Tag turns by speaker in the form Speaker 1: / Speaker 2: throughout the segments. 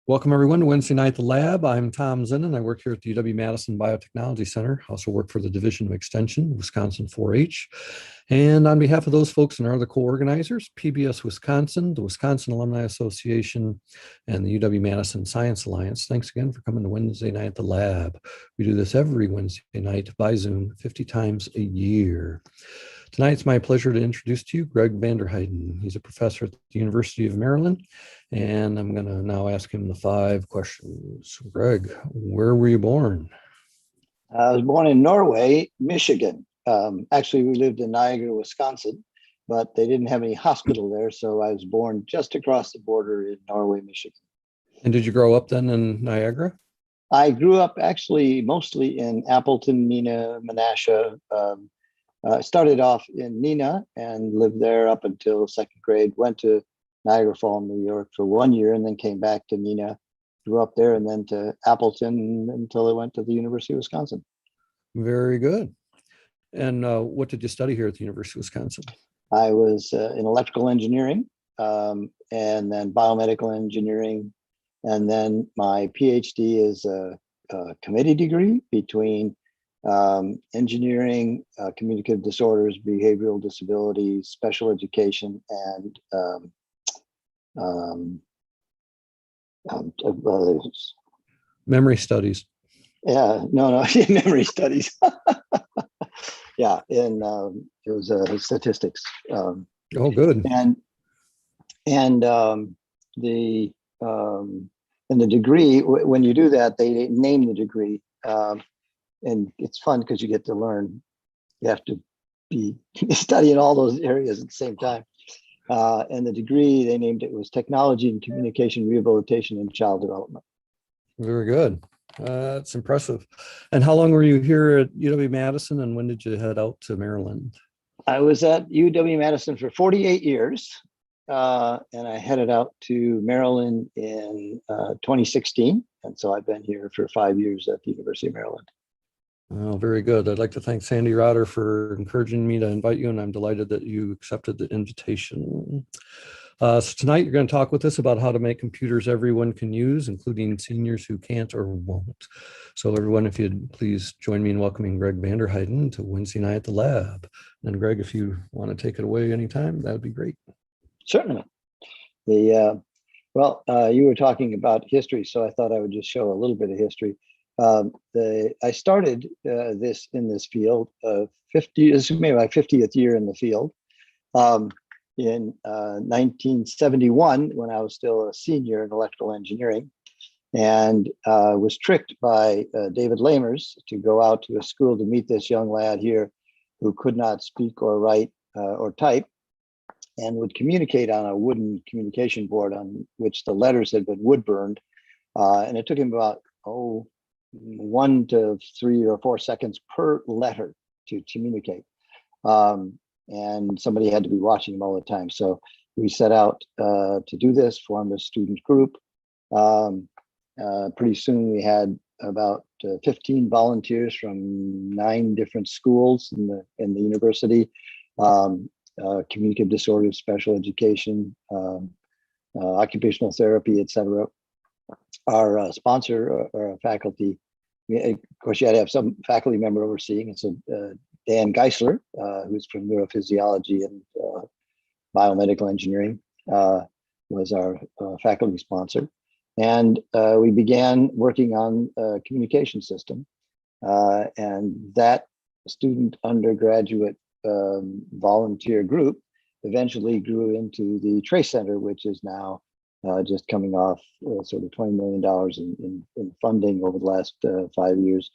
Speaker 1: Welcome everyone to Wednesday Night at the Lab. I'm Tom Zinnan. I work here at the UW-Madison Biotechnology Center. I also work for the Division of Extension, Wisconsin 4-H. And on behalf of those folks and our other co-organizers, PBS Wisconsin, the Wisconsin Alumni Association, and the UW-Madison Science Alliance, thanks again for coming to Wednesday Night at the Lab. We do this every Wednesday night by Zoom 50 times a year. Tonight, it's my pleasure to introduce to you Greg Vanderheiden. He's a professor at the University of Maryland, and I'm going to now ask him the 5 questions. Greg, where were you born?
Speaker 2: I was born in Norway, Michigan. Actually, we lived in Niagara, Wisconsin, but they didn't have any hospital there, so I was born just across the border in Norway, Michigan.
Speaker 1: And did you grow up then in Niagara?
Speaker 2: I grew up actually mostly in Appleton, Neenah, Menasha. I started off in Neenah and lived there up until 2nd grade, went to Niagara Falls, New York for 1 year, and then came back to Neenah, grew up there, and then to Appleton until I went to the University of Wisconsin.
Speaker 1: Very good. And what did you study here at the University of Wisconsin?
Speaker 2: I was in electrical engineering and then biomedical engineering. And then my PhD is a committee degree between engineering, communicative disorders, behavioral disabilities, special education, and
Speaker 1: memory studies.
Speaker 2: Yeah, no, memory studies. Yeah, and it was statistics.
Speaker 1: Oh, good.
Speaker 2: And the degree, when you do that, they name the degree. And it's fun because you get to learn. You have to be studying all those areas at the same time. And the degree, they named it was Technology and Communication Rehabilitation and Child Development.
Speaker 1: Very good. That's impressive. And how long were you here at UW-Madison, and when did you head out to Maryland?
Speaker 2: I was at UW-Madison for 48 years, and I headed out to Maryland in 2016. And so I've been here for 5 years at the University of Maryland.
Speaker 1: Oh, very good. I'd like to thank Sandy Rotter for encouraging me to invite you, and I'm delighted that you accepted the invitation. So tonight you're going to talk with us about how to make computers everyone can use, including seniors who can't or won't. So everyone, if you'd please join me in welcoming Greg Vanderheiden to Wednesday Night at the Lab. And Greg, if you want to take it away anytime, that would be great.
Speaker 2: Certainly. You were talking about history, so I thought I would just show a little bit of history. I started this in this field of 50. This is maybe my 50th year in the field. In 1971, when I was still a senior in electrical engineering, and was tricked by David Lamers to go out to a school to meet this young lad here who could not speak or write or type, and would communicate on a wooden communication board on which the letters had been wood burned. And it took him about 1 to 3 or 4 seconds per letter to communicate. And somebody had to be watching him all the time. So we set out to do this, formed a student group. Pretty soon we had about 15 volunteers from 9 different schools in the university, communicative disorders, special education, occupational therapy, etc. Our sponsor or faculty, of course, you had to have some faculty member overseeing. And so Dan Geisler, who's from neurophysiology and biomedical engineering, was our faculty sponsor. And we began working on a communication system. And that student undergraduate volunteer group eventually grew into the Trace Center, which is now just coming off sort of $20 million in funding over the last 5 years,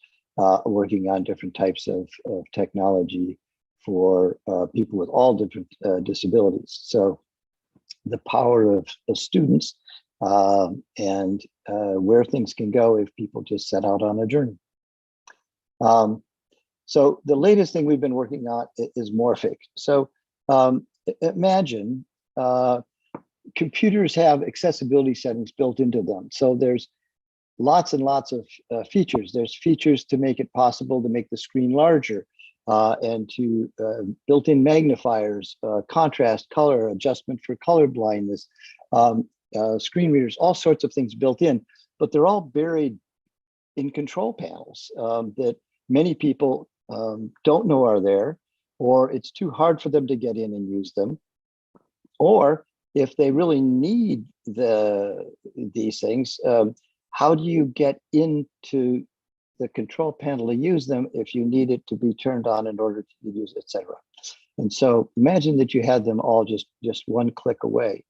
Speaker 2: working on different types of technology for people with all different disabilities. So the power of students and where things can go if people just set out on a journey. So the latest thing we've been working on is Morphic. So imagine computers have accessibility settings built into them. So there's lots and lots of features. There's features to make it possible to make the screen larger and to built-in magnifiers, contrast, color, adjustment for color blindness, screen readers, all sorts of things built in, but they're all buried in control panels that many people don't know are there, or it's too hard for them to get in and use them. Or if they really need these things, how do you get into the control panel to use them if you need it to be turned on in order to use it, et cetera? And so imagine that you had them all just one click away.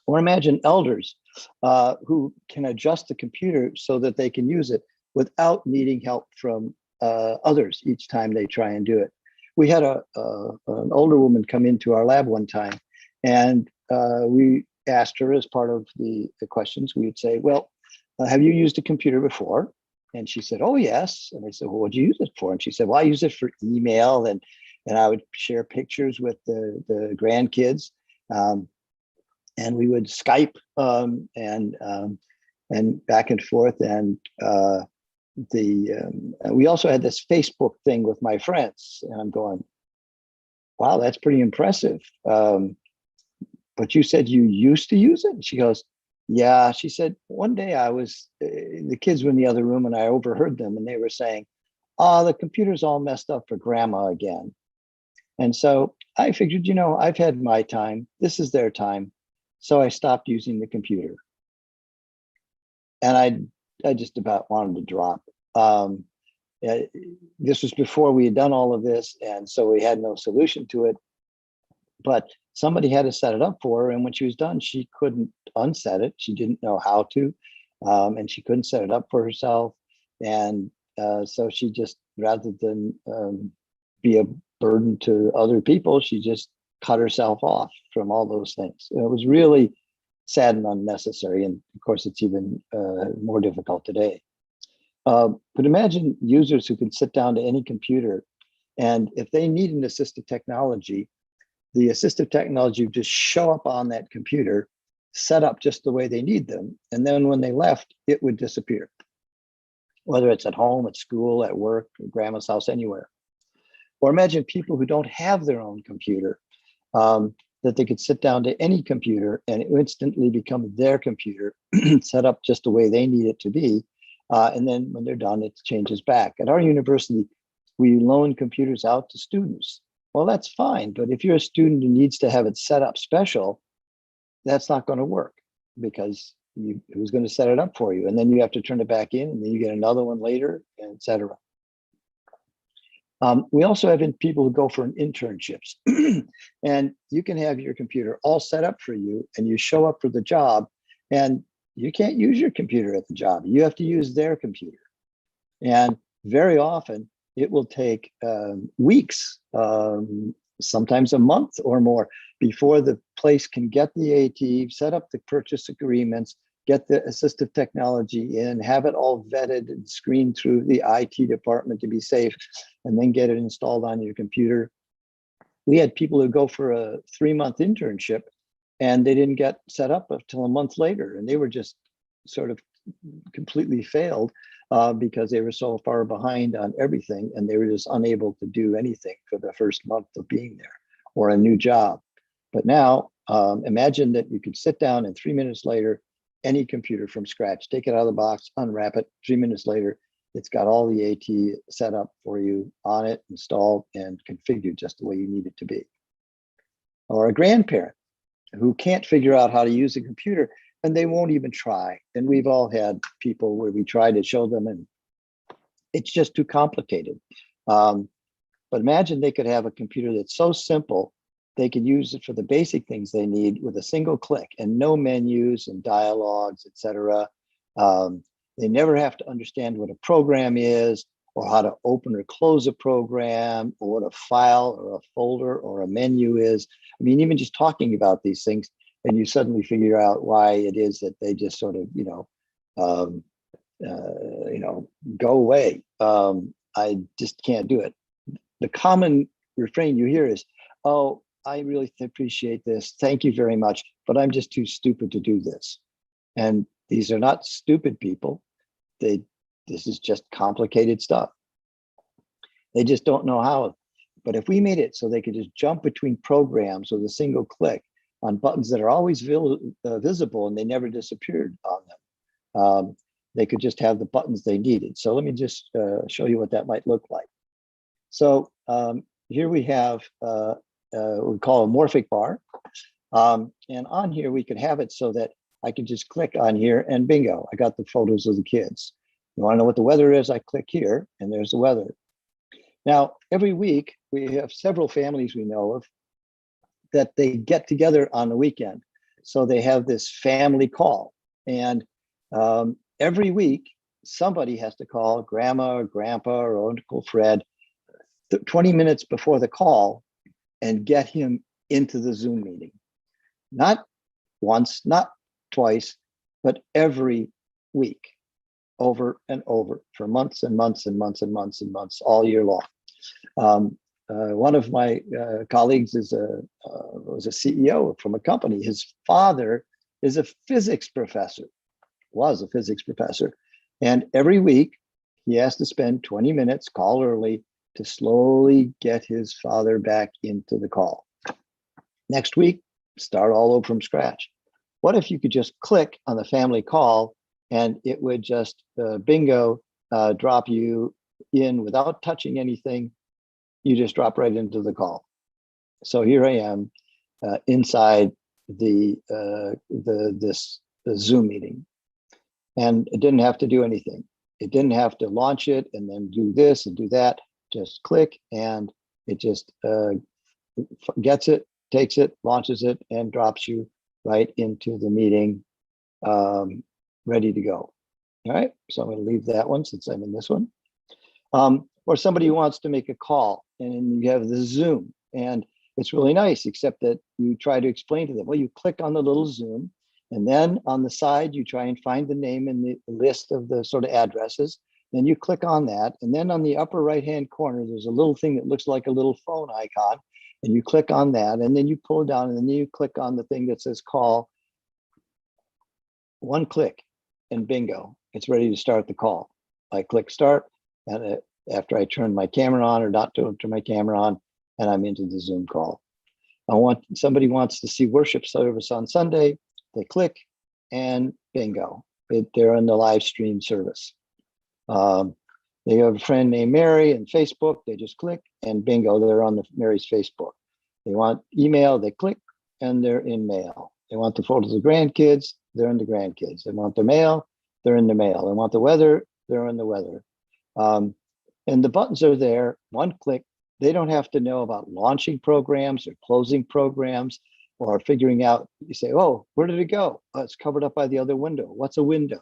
Speaker 2: Or imagine elders who can adjust the computer so that they can use it without needing help from others each time they try and do it. We had an older woman come into our lab one time, and we asked her, as part of the questions, we would say, well, have you used a computer before? And she said, oh, yes. And I said, well, what do you use it for? And she said, well, I use it for email, and I would share pictures with the grandkids. And we would Skype and back and forth. And we also had this Facebook thing with my friends. And I'm going, wow, that's pretty impressive. But you said you used to use it? And she goes, yeah. She said, one day the kids were in the other room and I overheard them and they were saying, oh, the computer's all messed up for grandma again. And so I figured, I've had my time. This is their time. So I stopped using the computer. And I just about wanted to drop. This was before we had done all of this. And so we had no solution to it. But somebody had to set it up for her. And when she was done, she couldn't unset it. She didn't know how to. And she couldn't set it up for herself. And so she just, rather than be a burden to other people, she just cut herself off from all those things. It was really sad and unnecessary. And of course, it's even more difficult today. But imagine users who can sit down to any computer, and if they need an assistive technology, the assistive technology would just show up on that computer, set up just the way they need them. And then when they left, it would disappear. Whether it's at home, at school, at work, at grandma's house, anywhere. Or imagine people who don't have their own computer, that they could sit down to any computer and it instantly become their computer, set up just the way they need it to be. And then when they're done, it changes back. At our university, we loan computers out to students. Well, that's fine. But if you're a student who needs to have it set up special, that's not going to work, because who's going to set it up for you? And then you have to turn it back in, and then you get another one later, et cetera. We also have people who go for internships, and you can have your computer all set up for you, and you show up for the job, and you can't use your computer at the job. You have to use their computer. And very often it will take weeks, sometimes a month or more, before the place can get the AT, set up the purchase agreements, get the assistive technology in, have it all vetted and screened through the IT department to be safe, and then get it installed on your computer. We had people who go for a 3-month internship and they didn't get set up until a month later, and they were just sort of completely failed because they were so far behind on everything, and they were just unable to do anything for the first month of being there, or a new job. But now imagine that you could sit down and 3 minutes later, any computer from scratch, take it out of the box, unwrap it, 3 minutes later, it's got all the AT set up for you on it, installed and configured just the way you need it to be. Or a grandparent who can't figure out how to use a computer, and they won't even try. And we've all had people where we try to show them and it's just too complicated. But imagine they could have a computer that's so simple, they could use it for the basic things they need with a single click, and no menus and dialogues, et cetera. They never have to understand what a program is, or how to open or close a program, or what a file or a folder or a menu is. I mean, even just talking about these things, and you suddenly figure out why it is that they just sort of, go away. I just can't do it. The common refrain you hear is, oh, I really appreciate this. Thank you very much, but I'm just too stupid to do this. And these are not stupid people. This is just complicated stuff. They just don't know how. But if we made it so they could just jump between programs with a single click on buttons that are always visible, and they never disappeared on them. They could just have the buttons they needed. So let me just show you what that might look like. So here we have we call a Morphic bar. And on here, we could have it so that I can just click on here and bingo, I got the photos of the kids. You want to know what the weather is? I click here and there's the weather. Now, every week, we have several families we know of that they get together on the weekend. So they have this family call. And every week, somebody has to call grandma or grandpa or Uncle Fred 20 minutes before the call and get him into the Zoom meeting. Not once, not twice, but every week, over and over for months and months and months and months and months, all year long. One of my colleagues was a CEO from a company. His father is a physics professor, was a physics professor. And every week he has to spend 20 minutes, call early, to slowly get his father back into the call. Next week, start all over from scratch. What if you could just click on the family call and it would just bingo, drop you in without touching anything? You just drop right into the call. So here I am inside the Zoom meeting, and it didn't have to do anything. It didn't have to launch it and then do this and do that. Just click and it just gets it, takes it, launches it, and drops you right into the meeting, ready to go. All right, so I'm going to leave that one since I'm in this one. Or somebody who wants to make a call and you have the Zoom, and it's really nice, except that you try to explain to them, well, you click on the little Zoom, and then on the side, you try and find the name in the list of the sort of addresses. Then you click on that, and then on the upper right-hand corner, there's a little thing that looks like a little phone icon, and you click on that, and then you pull it down, and then you click on the thing that says call. One click, and bingo, it's ready to start the call. I click start, and after I turn my camera on or not turn my camera on, and I'm into the Zoom call. Somebody wants to see worship service on Sunday, they click, and bingo, they're in the live stream service. They have a friend named Mary and Facebook, they just click and bingo, they're on Mary's Facebook. They want email, they click and they're in mail. They want the photos of grandkids, they're in the grandkids. They want the mail, they're in the mail. They want the weather, they're in the weather. And the buttons are there, one click. They don't have to know about launching programs or closing programs or figuring out, you say, oh, where did it go? Oh, it's covered up by the other window. What's a window?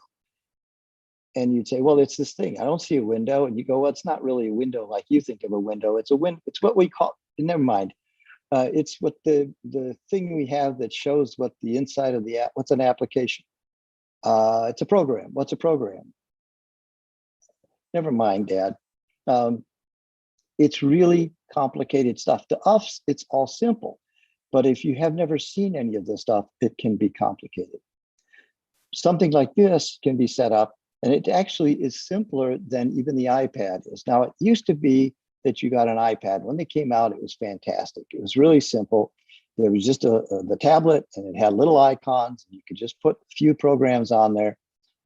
Speaker 2: And you'd say, well, it's this thing. I don't see a window. And you go, well, it's not really a window like you think of a window. It's a window. It's what we call, never mind. It's what the thing we have that shows what the inside of the app, what's an application? It's a program. What's a program? Never mind, Dad. It's really complicated stuff. To us, it's all simple. But if you have never seen any of this stuff, it can be complicated. Something like this can be set up, and it actually is simpler than even the iPad is. Now, it used to be that you got an iPad. When they came out, it was fantastic. It was really simple. There was just the tablet, and it had little icons. You could just put a few programs on there.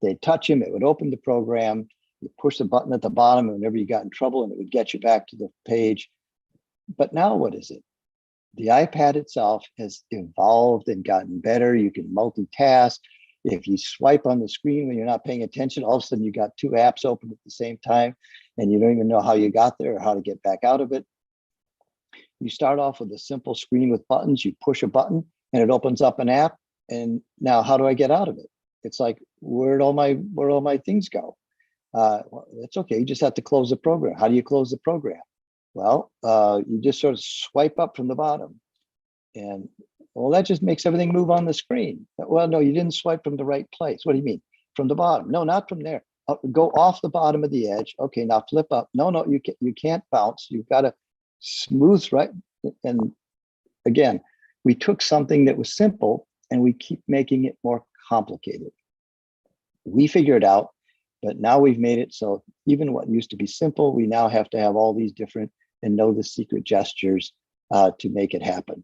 Speaker 2: They'd touch them, it would open the program. You push the button at the bottom, and whenever you got in trouble, and it would get you back to the page. But now what is it? The iPad itself has evolved and gotten better. You can multitask. If you swipe on the screen when you're not paying attention, all of a sudden you got two apps open at the same time, and you don't even know how you got there or how to get back out of it. You start off with a simple screen with buttons. You push a button, and it opens up an app. And now, how do I get out of it? It's like, where'd all my things go? Well, it's okay. You just have to close the program. How do you close the program? Well, you just sort of swipe up from the bottom, and well, that just makes everything move on the screen. Well, no, you didn't swipe from the right place. What do you mean? From the bottom? No, not from there. Go off the bottom of the edge. Okay, now flip up. No, you can't bounce. You've got to smooth right. And again, we took something that was simple and we keep making it more complicated. We figured it out. But now we've made it so even what used to be simple, we now have to have all these different and know the secret gestures to make it happen.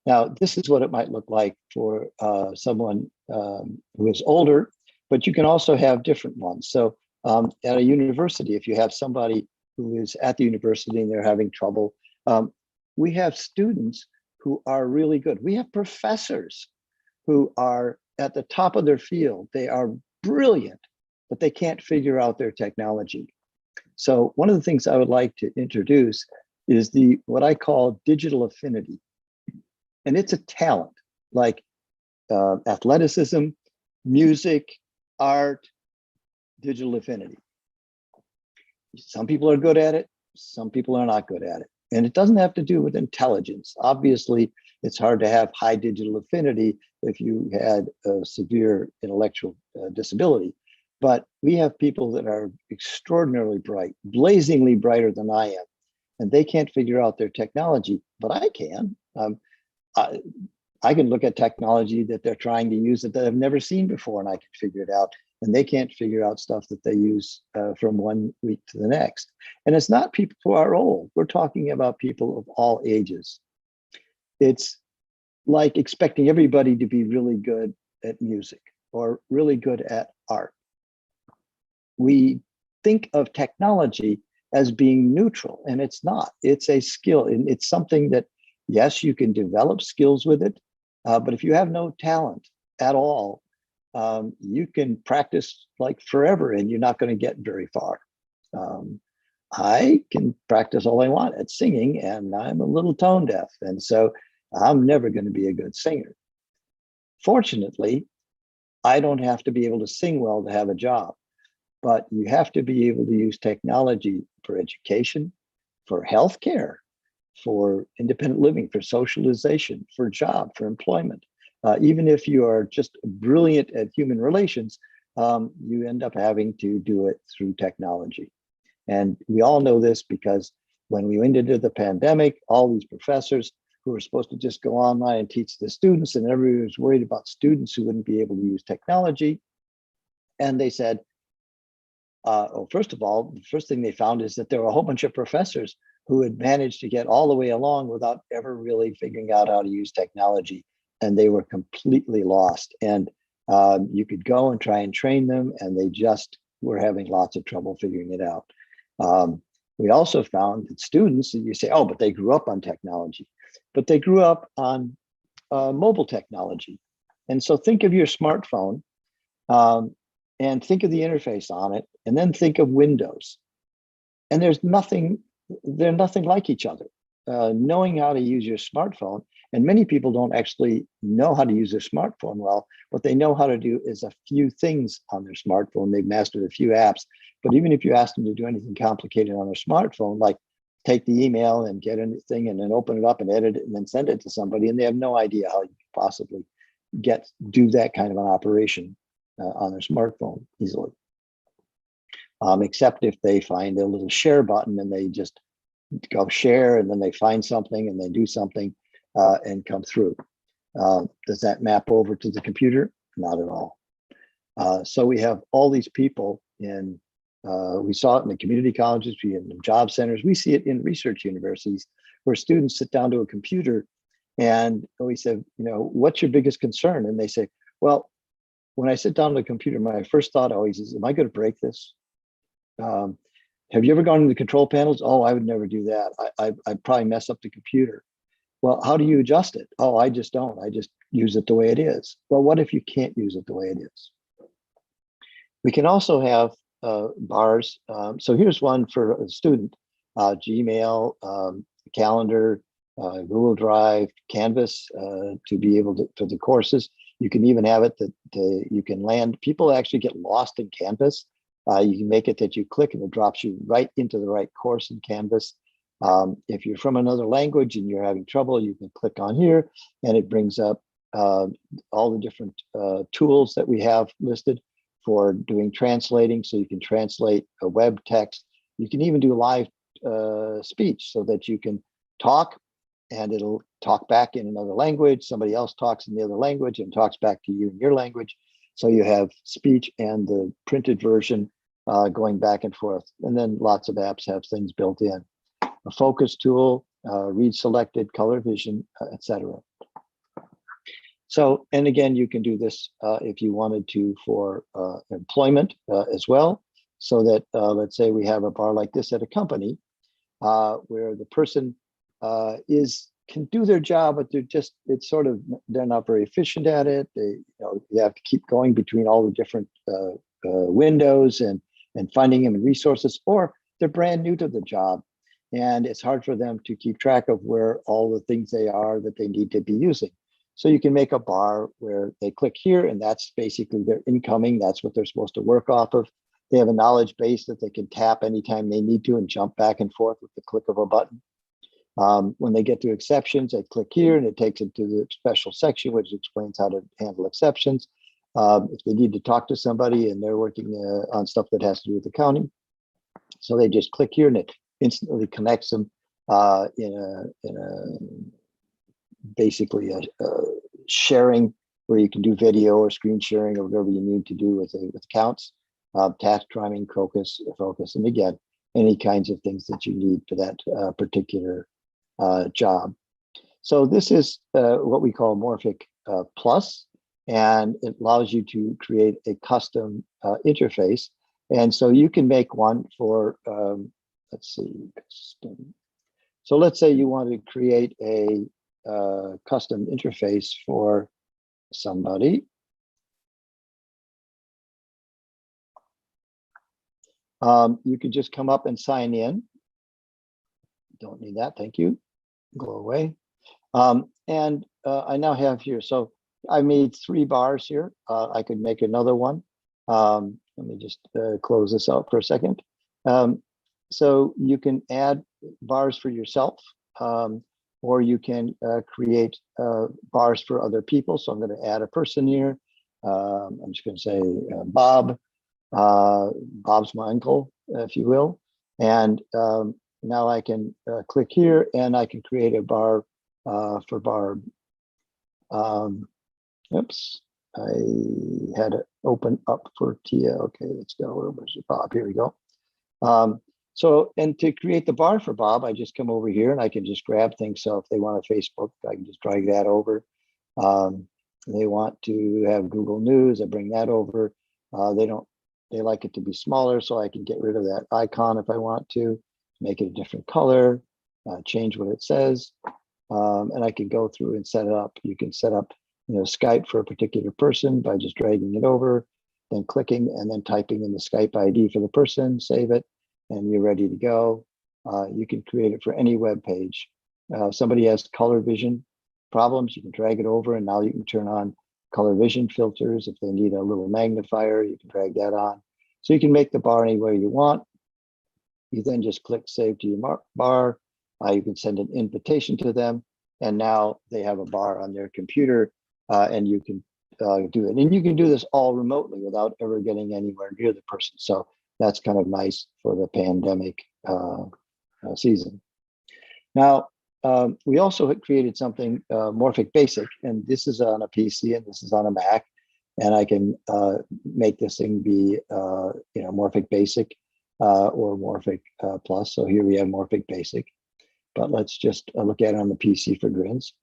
Speaker 2: Now, this is what it might look like for someone who is older, but you can also have different ones. So at a university, if you have somebody who is at the university and they're having trouble, we have students who are really good. We have professors who are at the top of their field. They are brilliant, but they can't figure out their technology. So one of the things I would like to introduce is what I call digital affinity. And it's a talent like athleticism, music, art, digital affinity. Some people are good at it, some people are not good at it. And it doesn't have to do with intelligence. Obviously, it's hard to have high digital affinity if you had a severe intellectual disability. But we have people that are extraordinarily bright, blazingly brighter than I am, and they can't figure out their technology, but I can. I can look at technology that they're trying to use that I've never seen before, and I can figure it out. And they can't figure out stuff that they use from one week to the next. And it's not people who are old. We're talking about people of all ages. It's like expecting everybody to be really good at music or really good at art. We think of technology as being neutral, and it's not. It's a skill, and it's something that, yes, you can develop skills with it, but if you have no talent at all, you can practice like forever and you're not going to get very far. I can practice all I want at singing, and I'm a little tone deaf, and so I'm never going to be a good singer. Fortunately, I don't have to be able to sing well to have a job, but you have to be able to use technology for education, for healthcare, for independent living, for socialization, for job, for employment. Even if you are just brilliant at human relations, you end up having to do it through technology. And we all know this because when we went into the pandemic, all these professors who were supposed to just go online and teach the students, and everybody was worried about students who wouldn't be able to use technology. And they said, well, first of all, the first thing they found is that there were a whole bunch of professors who had managed to get all the way along without ever really figuring out how to use technology. And they were completely lost. And you could go and try and train them, and they just were having lots of trouble figuring it out. We also found that students, you say, oh, but they grew up on technology, but they grew up on mobile technology. And so think of your smartphone and think of the interface on it, and then think of Windows. And they're nothing like each other. Knowing how to use your smartphone, and many people don't actually know how to use their smartphone well. What they know how to do is a few things on their smartphone. They've mastered a few apps, but even if you ask them to do anything complicated on their smartphone, like take the email and get anything and then open it up and edit it and then send it to somebody, and they have no idea how you could possibly do that kind of an operation on their smartphone easily. Except if they find a little share button and they just go share, and then they find something and they do something and come through. Does that map over to the computer? Not at all. So we have all these people in, we saw it in the community colleges, we in the job centers, we see it in research universities where students sit down to a computer and we said, what's your biggest concern? And they say, well, when I sit down to the computer, my first thought always is, am I going to break this? Have you ever gone to the control panels? Oh, I would never do that. I'd probably mess up the computer. Well, how do you adjust it? Oh, I just don't. I just use it the way it is. Well, what if you can't use it the way it is? We can also have bars. So here's one for a student, Gmail, calendar, Google Drive, Canvas, to be able to, for the courses. You can even have it that you can land, people actually get lost in Canvas. You can make it that you click and it drops you right into the right course in Canvas. If you're from another language and you're having trouble, you can click on here and it brings up all the different tools that we have listed for doing translating. So you can translate a web text. You can even do live speech so that you can talk and it'll talk back in another language. Somebody else talks in the other language and talks back to you in your language. So you have speech and the printed version going back and forth. And then lots of apps have things built in. A focus tool, read selected, color vision, etc. So, and again, you can do this if you wanted to for employment as well. So that let's say we have a bar like this at a company where the person can do their job, but they're not very efficient at it. You have to keep going between all the different windows and finding them in resources, or they're brand new to the job, and it's hard for them to keep track of where all the things they are that they need to be using. So you can make a bar where they click here, and that's basically their incoming. That's what they're supposed to work off of. They have a knowledge base that they can tap anytime they need to and jump back and forth with the click of a button. When they get to exceptions, they click here and it takes them to the special section, which explains how to handle exceptions. If they need to talk to somebody and they're working on stuff that has to do with accounting, so they just click here and it instantly connects them basically a sharing where you can do video or screen sharing or whatever you need to do with accounts, task timing, focus, and again, any kinds of things that you need for that particular job. So this is what we call Morphic Plus, and it allows you to create a custom interface. And so you can make one for, let's see, so let's say you want to create a custom interface for somebody. You can just come up and sign in. Don't need that, thank you. Go away. And I now have here, so I made 3 bars here. I could make another one. Let me just close this out for a second. So you can add bars for yourself, or you can create bars for other people. So I'm going to add a person here. I'm just going to say Bob. Bob's my uncle, if you will. And now I can click here and I can create a bar for Barb. Oops, I had it open up for Tia. Okay, let's go. Where's Bob? Here we go. So, and to create the bar for Bob, I just come over here and I can just grab things. So if they want a Facebook, I can just drag that over. They want to have Google News, I bring that over. They like it to be smaller, so I can get rid of that icon if I want to, make it a different color, change what it says. And I can go through and set it up. You can set up, Skype for a particular person by just dragging it over, then clicking and then typing in the Skype ID for the person, save it, and you're ready to go. You can create it for any web page. Somebody has color vision problems, you can drag it over and now you can turn on color vision filters. If they need a little magnifier, you can drag that on. So you can make the bar anywhere you want. You then just click save to your bar. You can send an invitation to them, and now they have a bar on their computer, and you can do it. And you can do this all remotely without ever getting anywhere near the person. So that's kind of nice for the pandemic season. Now, we also had created something Morphic Basic, and this is on a PC and this is on a Mac, and I can make this thing be Morphic Basic or Morphic Plus. So here we have Morphic Basic, but let's just look at it on the PC for grins.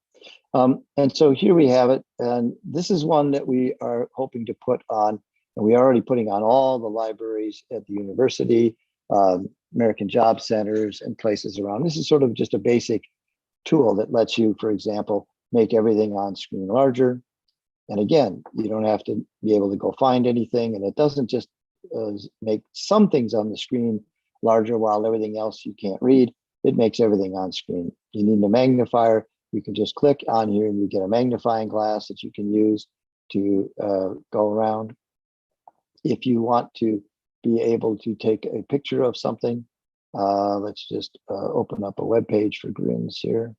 Speaker 2: And so here we have it, and this is one that we are hoping to put on, and we are already putting on all the libraries at the university, American Job Centers, and places around. This is sort of just a basic tool that lets you, for example, make everything on screen larger. And again, you don't have to be able to go find anything, and it doesn't just make some things on the screen larger while everything else you can't read. It makes everything on screen. You need a magnifier, you can just click on here and you get a magnifying glass that you can use to go around. If you want to be able to take a picture of something, let's just open up a web page for grins here.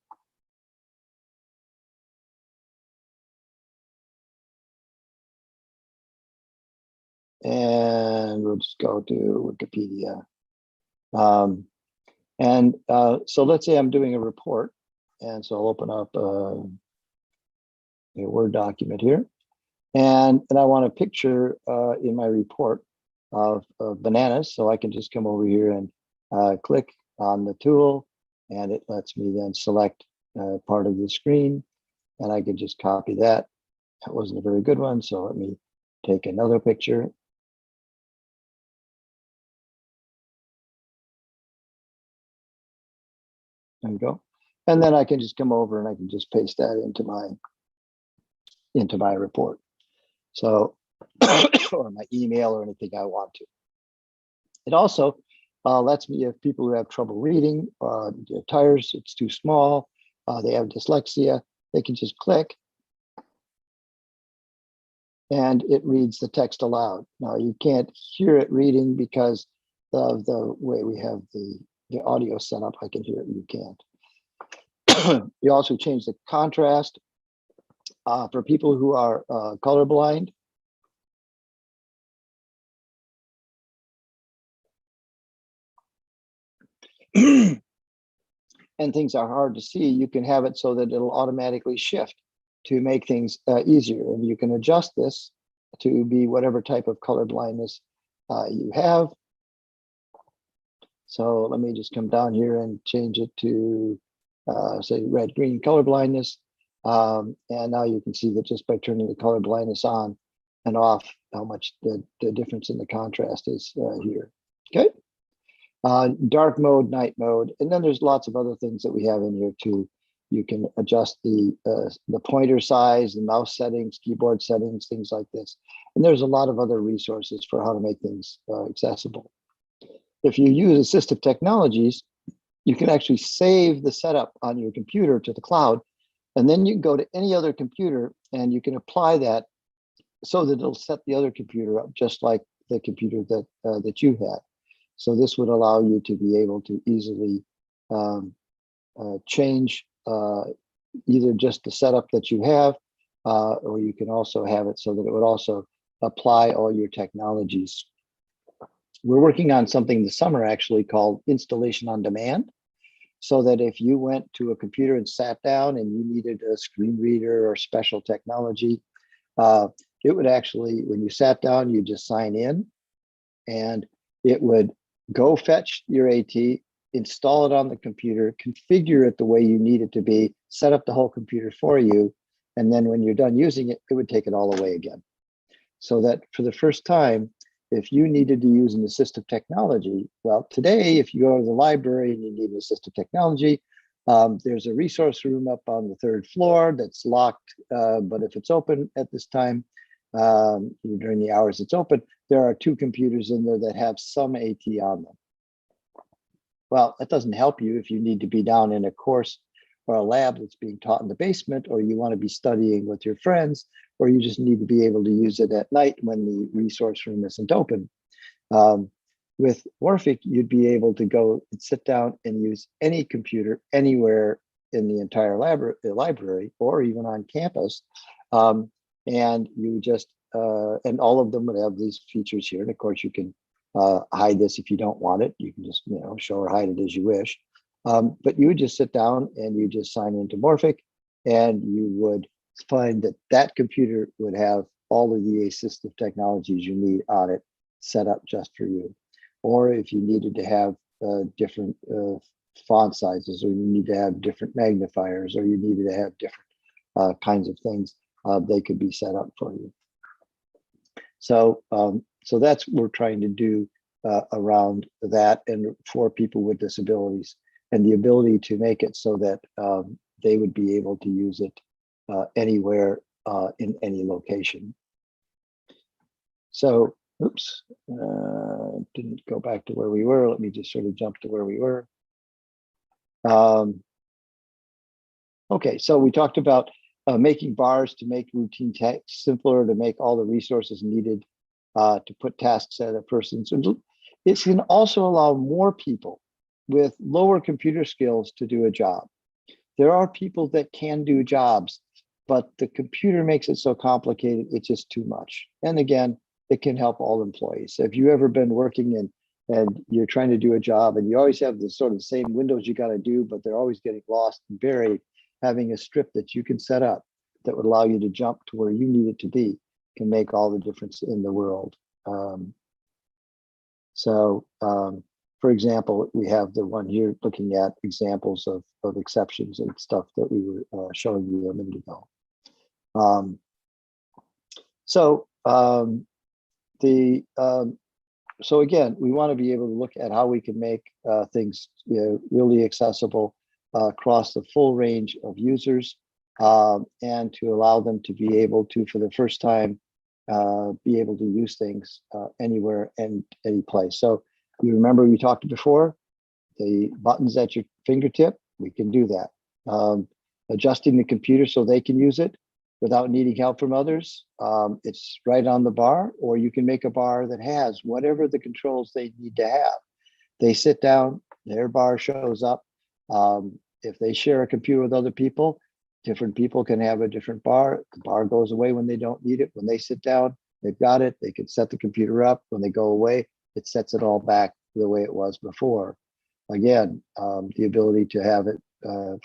Speaker 2: And we'll just go to Wikipedia. So let's say I'm doing a report, and so I'll open up a Word document here, and I want a picture in my report of bananas. So I can just come over here and click on the tool, and it lets me then select part of the screen, and I can just copy that That wasn't a very good one, so let me take another picture. There we go. And then I can just come over and I can just paste that into my report. So, or my email or anything I want to. It also lets me, if people who have trouble reading, their tires, it's too small, they have dyslexia, they can just click and it reads the text aloud. Now you can't hear it reading because of the way we have the audio set up. I can hear it and you can't. You also change the contrast for people who are colorblind. And things are hard to see, you can have it so that it'll automatically shift to make things easier. And you can adjust this to be whatever type of color blindness you have. So let me just come down here and change it to say red-green color blindness. And now you can see that just by turning the color blindness on and off, how much the difference in the contrast is here. Okay. Dark mode, night mode, and then there's lots of other things that we have in here too. You can adjust the pointer size, the mouse settings, keyboard settings, things like this. And there's a lot of other resources for how to make things accessible. If you use assistive technologies, you can actually save the setup on your computer to the cloud, and then you can go to any other computer and you can apply that so that it'll set the other computer up just like the computer that you had. So this would allow you to be able to easily change either just the setup that you have, or you can also have it so that it would also apply all your technologies. We're working on something this summer actually called installation on demand, so that if you went to a computer and sat down and you needed a screen reader or special technology, it would actually, when you sat down, you just sign in and it would go fetch your AT, install it on the computer, configure it the way you need it to be, set up the whole computer for you. And then when you're done using it, it would take it all away again. So that for the first time, if you needed to use an assistive technology, well, today, if you go to the library and you need an assistive technology, there's a resource room up on the 3rd floor that's locked, but if it's open at this time, during the hours it's open, there are 2 computers in there that have some AT on them. Well, that doesn't help you if you need to be down in a course or a lab that's being taught in the basement, or you want to be studying with your friends, or you just need to be able to use it at night when the resource room isn't open. With Morphic, you'd be able to go and sit down and use any computer anywhere in the entire library or even on campus. And you just, and all of them would have these features here. And of course, you can hide this if you don't want it. You can just, show or hide it as you wish. But you would just sit down and you just sign into Morphic, and you would find that that computer would have all of the assistive technologies you need on it set up just for you. Or if you needed to have different font sizes, or you need to have different magnifiers, or you needed to have different kinds of things, they could be set up for you. So, so that's what we're trying to do around that, and for people with disabilities, and the ability to make it so that they would be able to use it anywhere in any location. So, oops, didn't go back to where we were. Let me just sort of jump to where we were. Okay, so we talked about making bars to make routine text simpler, to make all the resources needed to put tasks at a person's. It can also allow more people with lower computer skills to do a job. There are people that can do jobs, but the computer makes it so complicated, it's just too much. And again, it can help all employees. If you've ever been working and you're trying to do a job and you always have the sort of same windows you got to do, but they're always getting lost and buried, having a strip that you can set up that would allow you to jump to where you need it to be can make all the difference in the world. For example, we have the one here looking at examples of exceptions and stuff that we were showing you a minute ago. So so again, we want to be able to look at how we can make things really accessible across the full range of users, and to allow them to be able to, for the first time, be able to use things anywhere and any place. So you remember we talked before, the buttons at your fingertip, we can do that. Adjusting the computer so they can use it without needing help from others. It's right on the bar, or you can make a bar that has whatever the controls they need to have. They sit down, their bar shows up. If they share a computer with other people, different people can have a different bar. The bar goes away when they don't need it. When they sit down, they've got it. They can set the computer up. When they go away, it sets it all back the way it was before. Again, the ability to have it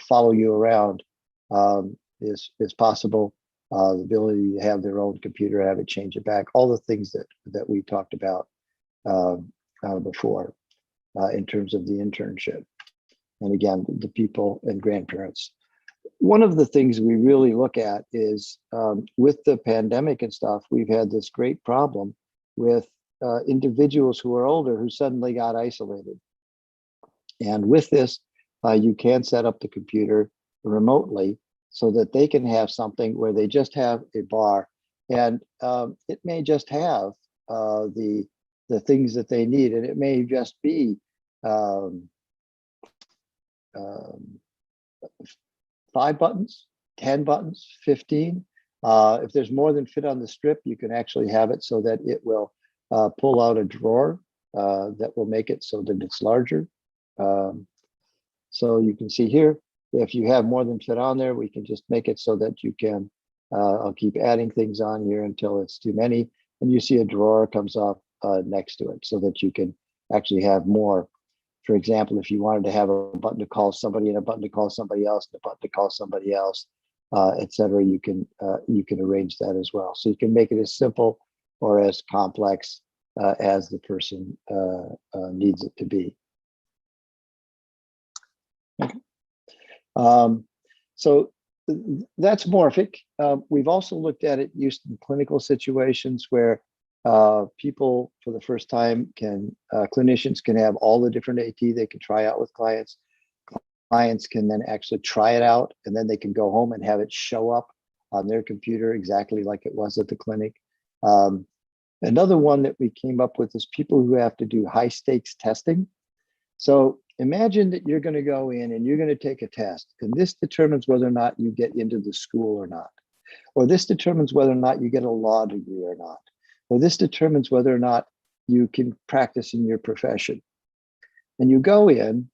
Speaker 2: follow you around is possible. The ability to have their own computer, have it change it back, all the things that we talked about before in terms of the internship. And again, the people and grandparents. One of the things we really look at is with the pandemic and stuff, we've had this great problem with individuals who are older who suddenly got isolated. And with this, you can set up the computer remotely so that they can have something where they just have a bar, and it may just have the things that they need, and it may just be 5 buttons, 10 buttons, 15. If there's more than fit on the strip, you can actually have it so that it will pull out a drawer that will make it so that it's larger. So you can see here, if you have more than fit on there, we can just make it so that you can, I'll keep adding things on here until it's too many. And you see a drawer comes up next to it so that you can actually have more. For example, if you wanted to have a button to call somebody and a button to call somebody else, and a button to call somebody else, etc., you can arrange that as well. So you can make it as simple or as complex as the person needs it to be. Okay. So that's Morphic. We've also looked at it used in clinical situations where people for the first time clinicians can have all the different AT they can try out with clients. Clients can then actually try it out, and then they can go home and have it show up on their computer exactly like it was at the clinic. Another one that we came up with is people who have to do high stakes testing. So imagine that you're going to go in and you're going to take a test, and this determines whether or not you get into the school or not, or this determines whether or not you get a law degree or not, or this determines whether or not you can practice in your profession. And you go in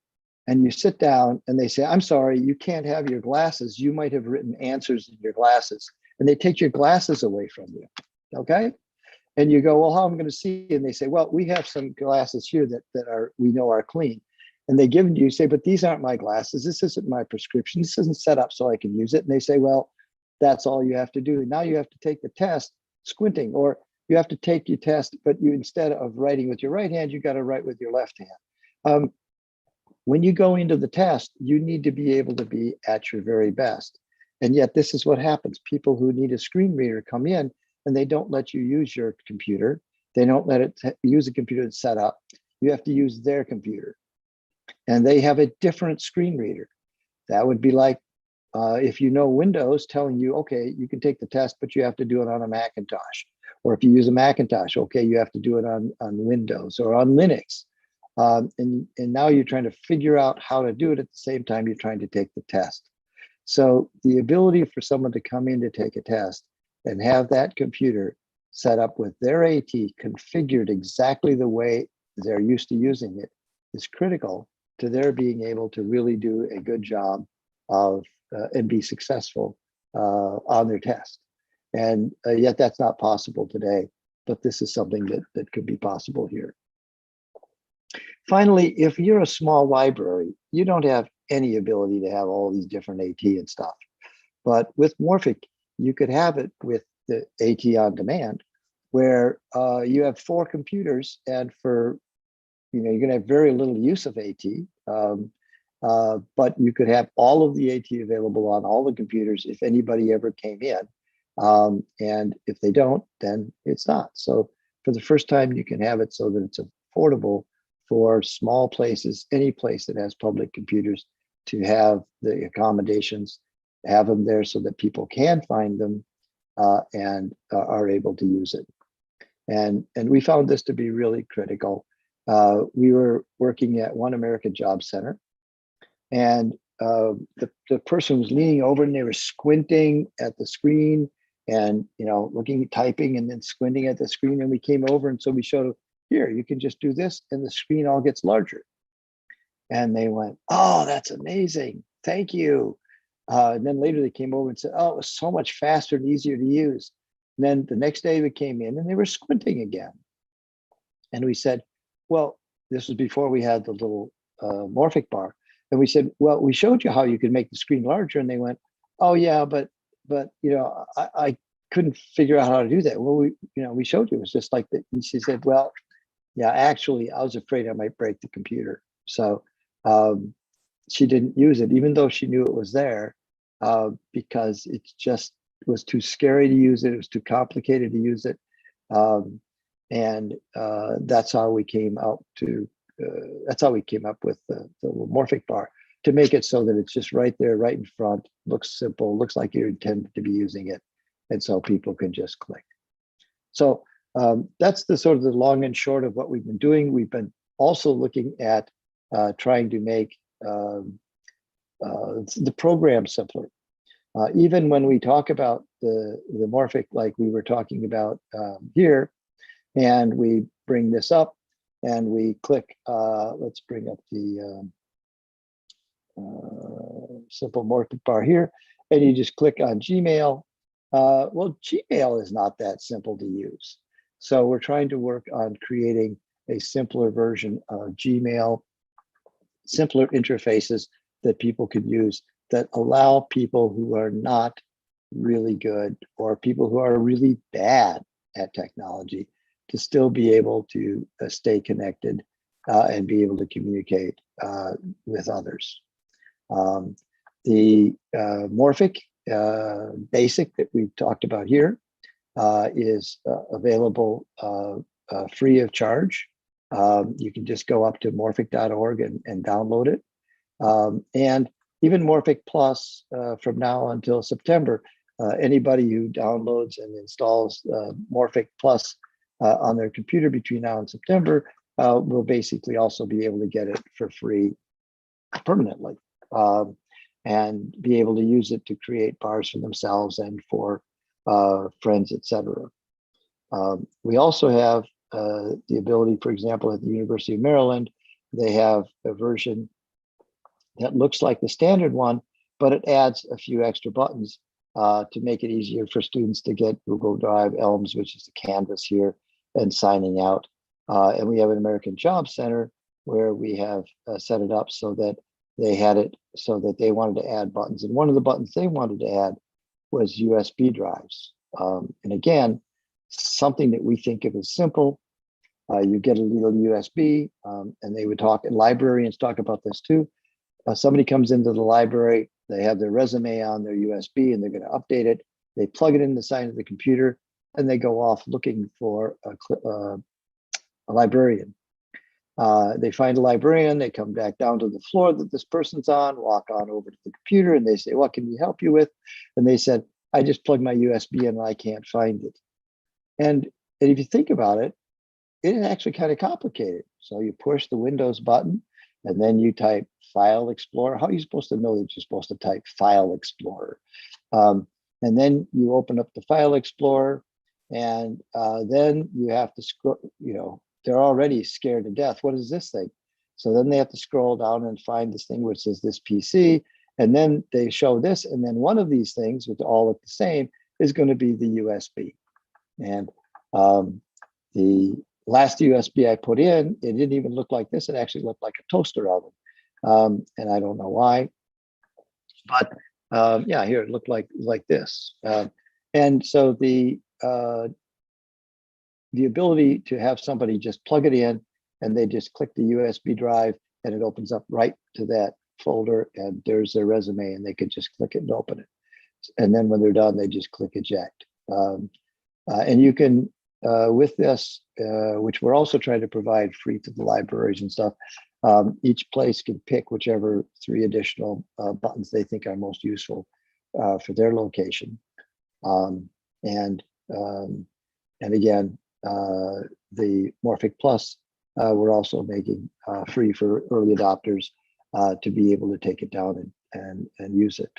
Speaker 2: and you sit down and they say, I'm sorry, you can't have your glasses. You might have written answers in your glasses, and they take your glasses away from you, okay? And you go, well, how am I going to see? And they say, well, we have some glasses here that we know are clean. And they give them to you, say, but these aren't my glasses. This isn't my prescription. This isn't set up so I can use it. And they say, well, that's all you have to do. Now you have to take the test squinting, or you have to take your test, but you, instead of writing with your right hand, you got to write with your left hand. When you go into the test, you need to be able to be at your very best. And yet this is what happens. People who need a screen reader come in and they don't let you use your computer. They don't let it use a computer that's set up. You have to use their computer. And they have a different screen reader. That would be like if you know Windows telling you, okay, you can take the test, but you have to do it on a Macintosh. Or if you use a Macintosh, okay, you have to do it on Windows or on Linux. And now you're trying to figure out how to do it at the same time you're trying to take the test. So the ability for someone to come in to take a test and have that computer set up with their AT configured exactly the way they're used to using it is critical to their being able to really do a good job of and be successful on their test. And yet that's not possible today, but this is something that could be possible here. Finally, if you're a small library, you don't have any ability to have all these different AT and stuff. But with Morphic, you could have it with the AT on demand, where you have 4 computers, and for, you're going to have very little use of AT, but you could have all of the AT available on all the computers if anybody ever came in. And if they don't, then it's not. So for the first time, you can have it so that it's affordable for small places, any place that has public computers, to have the accommodations, have them there so that people can find them and are able to use it. And we found this to be really critical. We were working at One American Job Center, and the person was leaning over and they were squinting at the screen and looking, typing, and then squinting at the screen. And we came over, and so we showed them, here, you can just do this, and the screen all gets larger. And they went, oh, that's amazing, thank you. And then later they came over and said, oh, it was so much faster and easier to use. And then the next day we came in and they were squinting again. And we said, well, this was before we had the little Morphic bar. And we said, well, we showed you how you could make the screen larger. And they went, oh yeah, but I couldn't figure out how to do that. Well, we showed you, it was just like that. And she said, well, yeah, actually, I was afraid I might break the computer. So she didn't use it, even though she knew it was there, because it just was too scary to use it. It was too complicated to use it. And that's how we came up with the Morphic bar, to make it so that it's just right there, right in front, looks simple, looks like you're intended to be using it. And so people can just click. So that's the sort of the long and short of what we've been doing. We've been also looking at trying to make the program simpler. Even when we talk about the Morphic, like we were talking about here, and we bring this up and we click, let's bring up the simple Morphic bar here, and you just click on Gmail. Well, Gmail is not that simple to use. So we're trying to work on creating a simpler version of Gmail, simpler interfaces that people could use, that allow people who are not really good or people who are really bad at technology to still be able to stay connected and be able to communicate with others. The Morphic Basic that we've talked about here is available free of charge. You can just go up to morphic.org and download it. And even Morphic Plus, from now until September, anybody who downloads and installs Morphic Plus on their computer between now and September will basically also be able to get it for free permanently, and be able to use it to create bars for themselves and for friends, etc. We also have the ability, for example, at the University of Maryland, they have a version that looks like the standard one, but it adds a few extra buttons to make it easier for students to get Google Drive, Elms, which is the Canvas here, and signing out. And we have an American Job Center where we have set it up so that they had it so that they wanted to add buttons. And one of the buttons they wanted to add was USB drives. And again, something that we think of as simple. You get a little USB, and they would talk, and librarians talk about this too. Somebody comes into the library, they have their resume on their USB, and they're going to update it. They plug it in the side of the computer, and they go off looking for a librarian. They find a librarian, they come back down to the floor that this person's on, walk on over to the computer, and they say, what can we help you with? And they said, I just plugged my USB in and I can't find it. And if you think about it, it is actually kind of complicated. So you push the Windows button, and then you type File Explorer. How are you supposed to know that you're supposed to type File Explorer? And then you open up the File Explorer, and then you have to scroll, they're already scared to death. What is this thing? So then they have to scroll down and find this thing which says this PC, and then they show this, and then one of these things, which all look the same, is going to be the USB. And the last USB I put in, it didn't even look like this. It actually looked like a toaster oven. And I don't know why, but yeah, here it looked like this. And so the ability to have somebody just plug it in and they just click the USB drive and it opens up right to that folder, and there's their resume, and they could just click it and open it. And then when they're done, they just click eject. And you can, with this, which we're also trying to provide free to the libraries and stuff, each place can pick whichever 3 additional buttons they think are most useful for their location. And again, the Morphic Plus, we're also making free for early adopters to be able to take it down and use it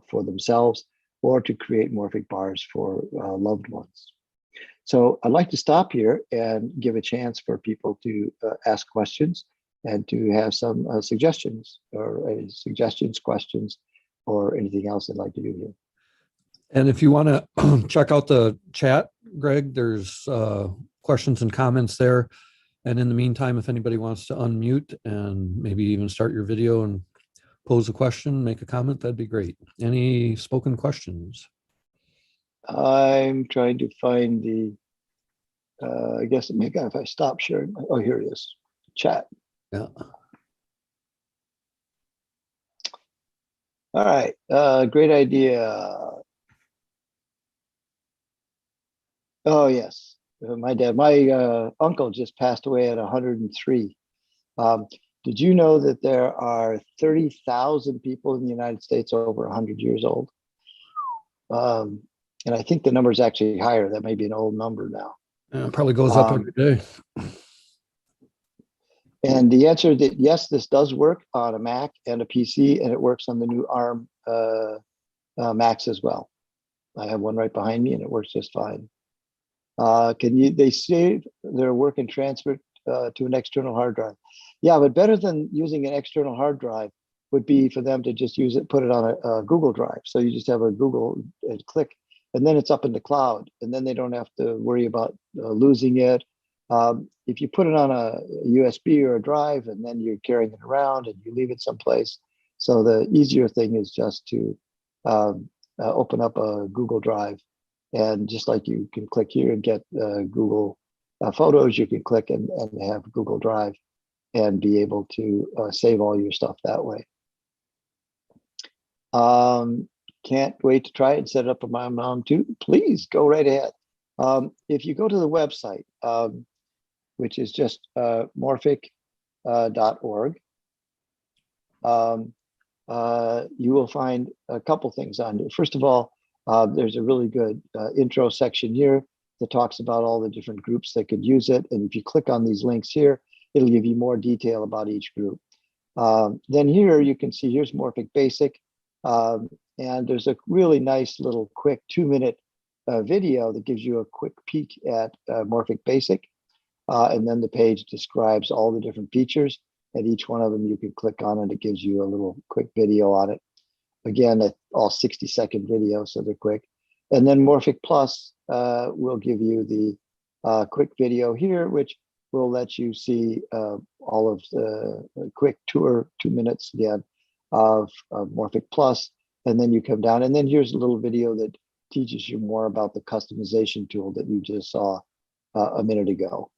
Speaker 2: for themselves, or to create Morphic bars for loved ones. So I'd like to stop here and give a chance for people to ask questions and to have some suggestions or suggestions, questions, or anything else they'd like to do here.
Speaker 1: And if you want to check out the chat, Greg, there's questions and comments there. And in the meantime, if anybody wants to unmute and maybe even start your video and pose a question, make a comment, that'd be great. Any spoken questions?
Speaker 2: I'm trying to find the, I guess maybe if I stop sharing, oh, here it is, chat.
Speaker 1: Yeah.
Speaker 2: All right, great idea. Oh yes, my dad, my uncle just passed away at 103. Did you know that there are 30,000 people in the United States over 100 years old? And I think the number is actually higher. That may be an old number now.
Speaker 1: It probably goes up every day.
Speaker 2: And the answer is that yes, this does work on a Mac and a PC, and it works on the new ARM Macs as well. I have one right behind me, and it works just fine. They save their work and transfer to an external hard drive. Yeah, but better than using an external hard drive would be for them to just use it, put it on a Google Drive. So you just have a Google and click, and then it's up in the cloud, and then they don't have to worry about losing it. If you put it on a USB or a drive, and then you're carrying it around and you leave it someplace. So the easier thing is just to open up a Google Drive, and just like you can click here and get Google Photos, you can click and have Google Drive and be able to save all your stuff that way. Can't wait to try it and set it up for my mom too. Please go right ahead. If you go to the website, which is just morphic.org, you will find a couple things on it. First of all, there's a really good intro section here that talks about all the different groups that could use it. And if you click on these links here, it'll give you more detail about each group. Then here you can see here's Morphic Basic. And there's a really nice little quick 2-minute video that gives you a quick peek at Morphic Basic. And then the page describes all the different features, and each one of them you can click on and it gives you a little quick video on it. Again, all 60-second videos, so they're quick. And then Morphic Plus will give you the quick video here, which will let you see all of the quick 2 minutes again of Morphic Plus. And then you come down, and then here's a little video that teaches you more about the customization tool that you just saw a minute ago.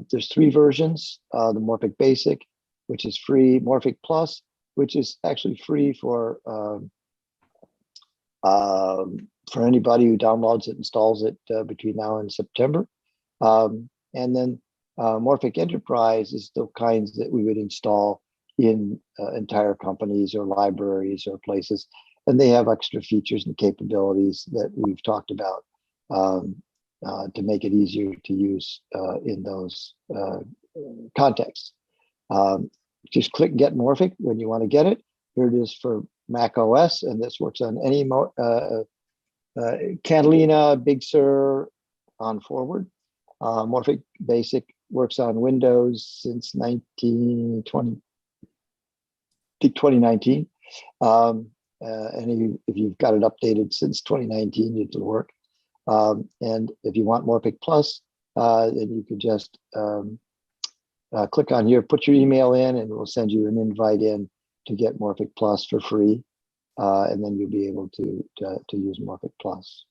Speaker 2: There's 3 versions, the Morphic Basic, which is free, Morphic Plus, which is actually free for anybody who downloads it, installs it between now and September. And then Morphic Enterprise is the kinds that we would install in entire companies or libraries or places. And they have extra features and capabilities that we've talked about to make it easier to use in those contexts. Just click Get Morphic when you want to get it. Here it is for Mac OS, and this works on any Catalina, Big Sur on forward. Morphic Basic works on Windows since 2019. And if you've got it updated since 2019, it'll work. And if you want Morphic Plus, then you can just click on here, put your email in, and we'll send you an invite in to get Morphic Plus for free. And then you'll be able to use Morphic Plus.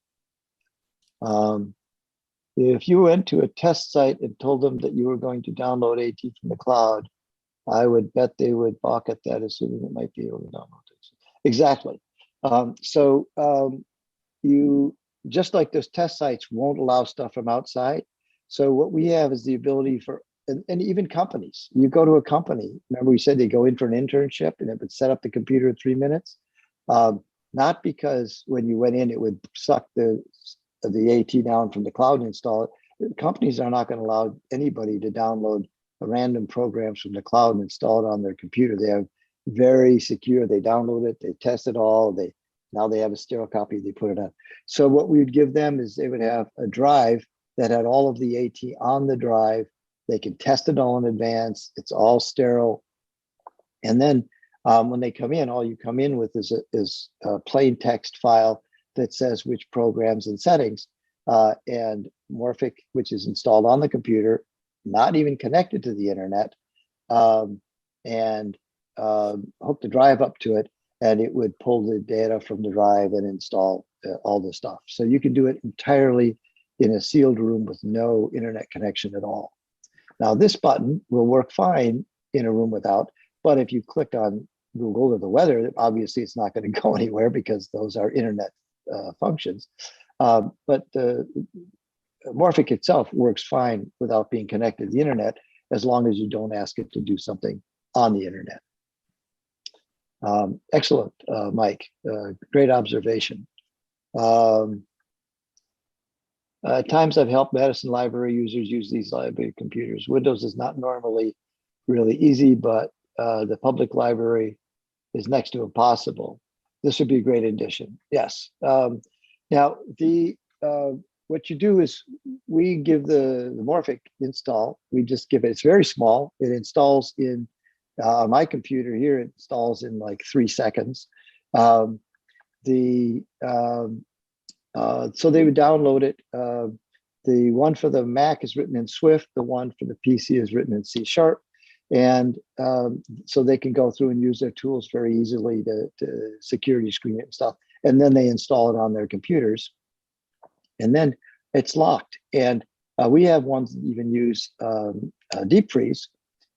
Speaker 2: If you went to a test site and told them that you were going to download AT from the cloud, I would bet they would balk at that, assuming it might be able to download it. Exactly. You, just like those test sites won't allow stuff from outside. So what we have is the ability for, and even companies, you go to a company, remember we said they go in for an internship and it would set up the computer in 3 minutes. Not because when you went in, it would suck the AT down from the cloud and install it. Companies are not going to allow anybody to download random programs from the cloud and install it on their computer. They have very secure, they download it, they test it all, now they have a sterile copy, they put it on. So what we would give them is they would have a drive that had all of the AT on the drive. They can test it all in advance. It's all sterile. And then when they come in, all you come in with is a plain text file that says which programs and settings, and Morphic, which is installed on the computer, not even connected to the internet, and hook the drive up to it, and it would pull the data from the drive and install all the stuff. So you can do it entirely in a sealed room with no internet connection at all. Now this button will work fine in a room without, but if you click on Google or the weather, obviously it's not going to go anywhere because those are internet functions. But the Morphic itself works fine without being connected to the internet, as long as you don't ask it to do something on the internet. Excellent, Mike. Great observation. At times I've helped medicine library users use these library computers. Windows is not normally really easy, but the public library is next to impossible. This would be a great addition. Yes. Now, what you do is we give the Morphic install. We just give it, it's very small. It installs in, on my computer here, it installs in like 3 seconds. So they would download it. The one for the Mac is written in Swift. The one for the PC is written in C#. And so they can go through and use their tools very easily to security screen it and stuff. And then they install it on their computers. And then it's locked. And we have ones that even use deep freeze.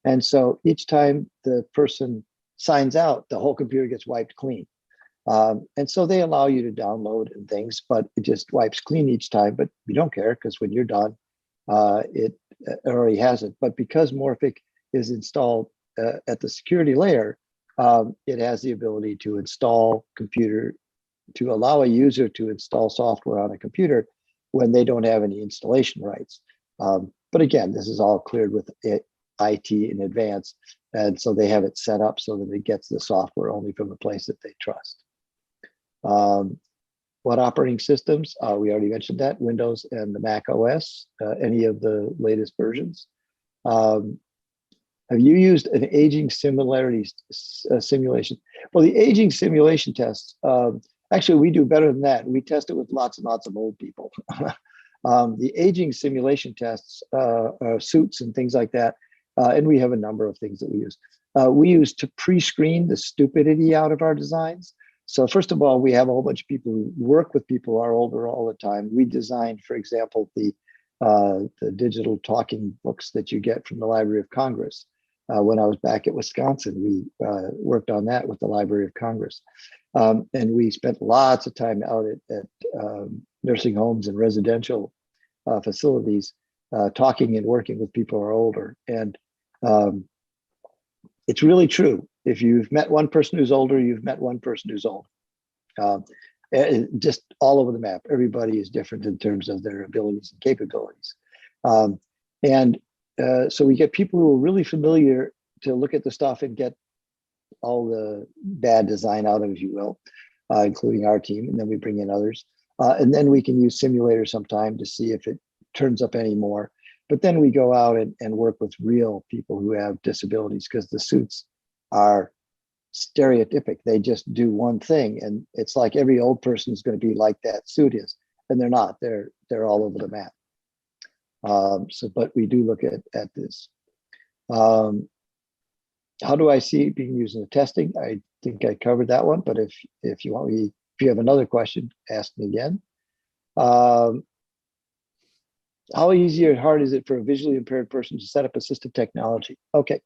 Speaker 2: And so each time the person signs out, the whole computer gets wiped clean. And so they allow you to download and things, but it just wipes clean each time. But you don't care, because when you're done, it already has it. But because Morphic is installed at the security layer, it has the ability to install to allow a user to install software on a computer when they don't have any installation rights. But again, this is all cleared with IT in advance. And so they have it set up so that it gets the software only from a place that they trust. What operating systems? We already mentioned that, Windows and the Mac OS, any of the latest versions. Have you used an aging similarities simulation? Well, the aging simulation tests, actually we do better than that. We test it with lots and lots of old people. The aging simulation tests, suits and things like that, and we have a number of things that we use. We use to pre-screen the stupidity out of our designs. So first of all, we have a whole bunch of people who work with people who are older all the time. We designed, for example, the digital talking books that you get from the Library of Congress. When I was back at Wisconsin, we worked on that with the Library of Congress. And we spent lots of time out at nursing homes and residential facilities, talking and working with people who are older. And it's really true. If you've met one person who's older, you've met one person who's old. Just all over the map. Everybody is different in terms of their abilities and capabilities. So we get people who are really familiar to look at the stuff and get all the bad design out of it, if you will, including our team, and then we bring in others. And then we can use simulators sometime to see if it turns up any more. But then we go out and work with real people who have disabilities, because the suits are stereotypic. They just do one thing, and it's like every old person is going to be like that suit is, and they're not. They're all over the map. But we do look at this. How do I see it being used in the testing? I think I covered that one, but if you want me, if you have another question, ask me again. How easy or hard is it for a visually impaired person to set up assistive technology? Okay,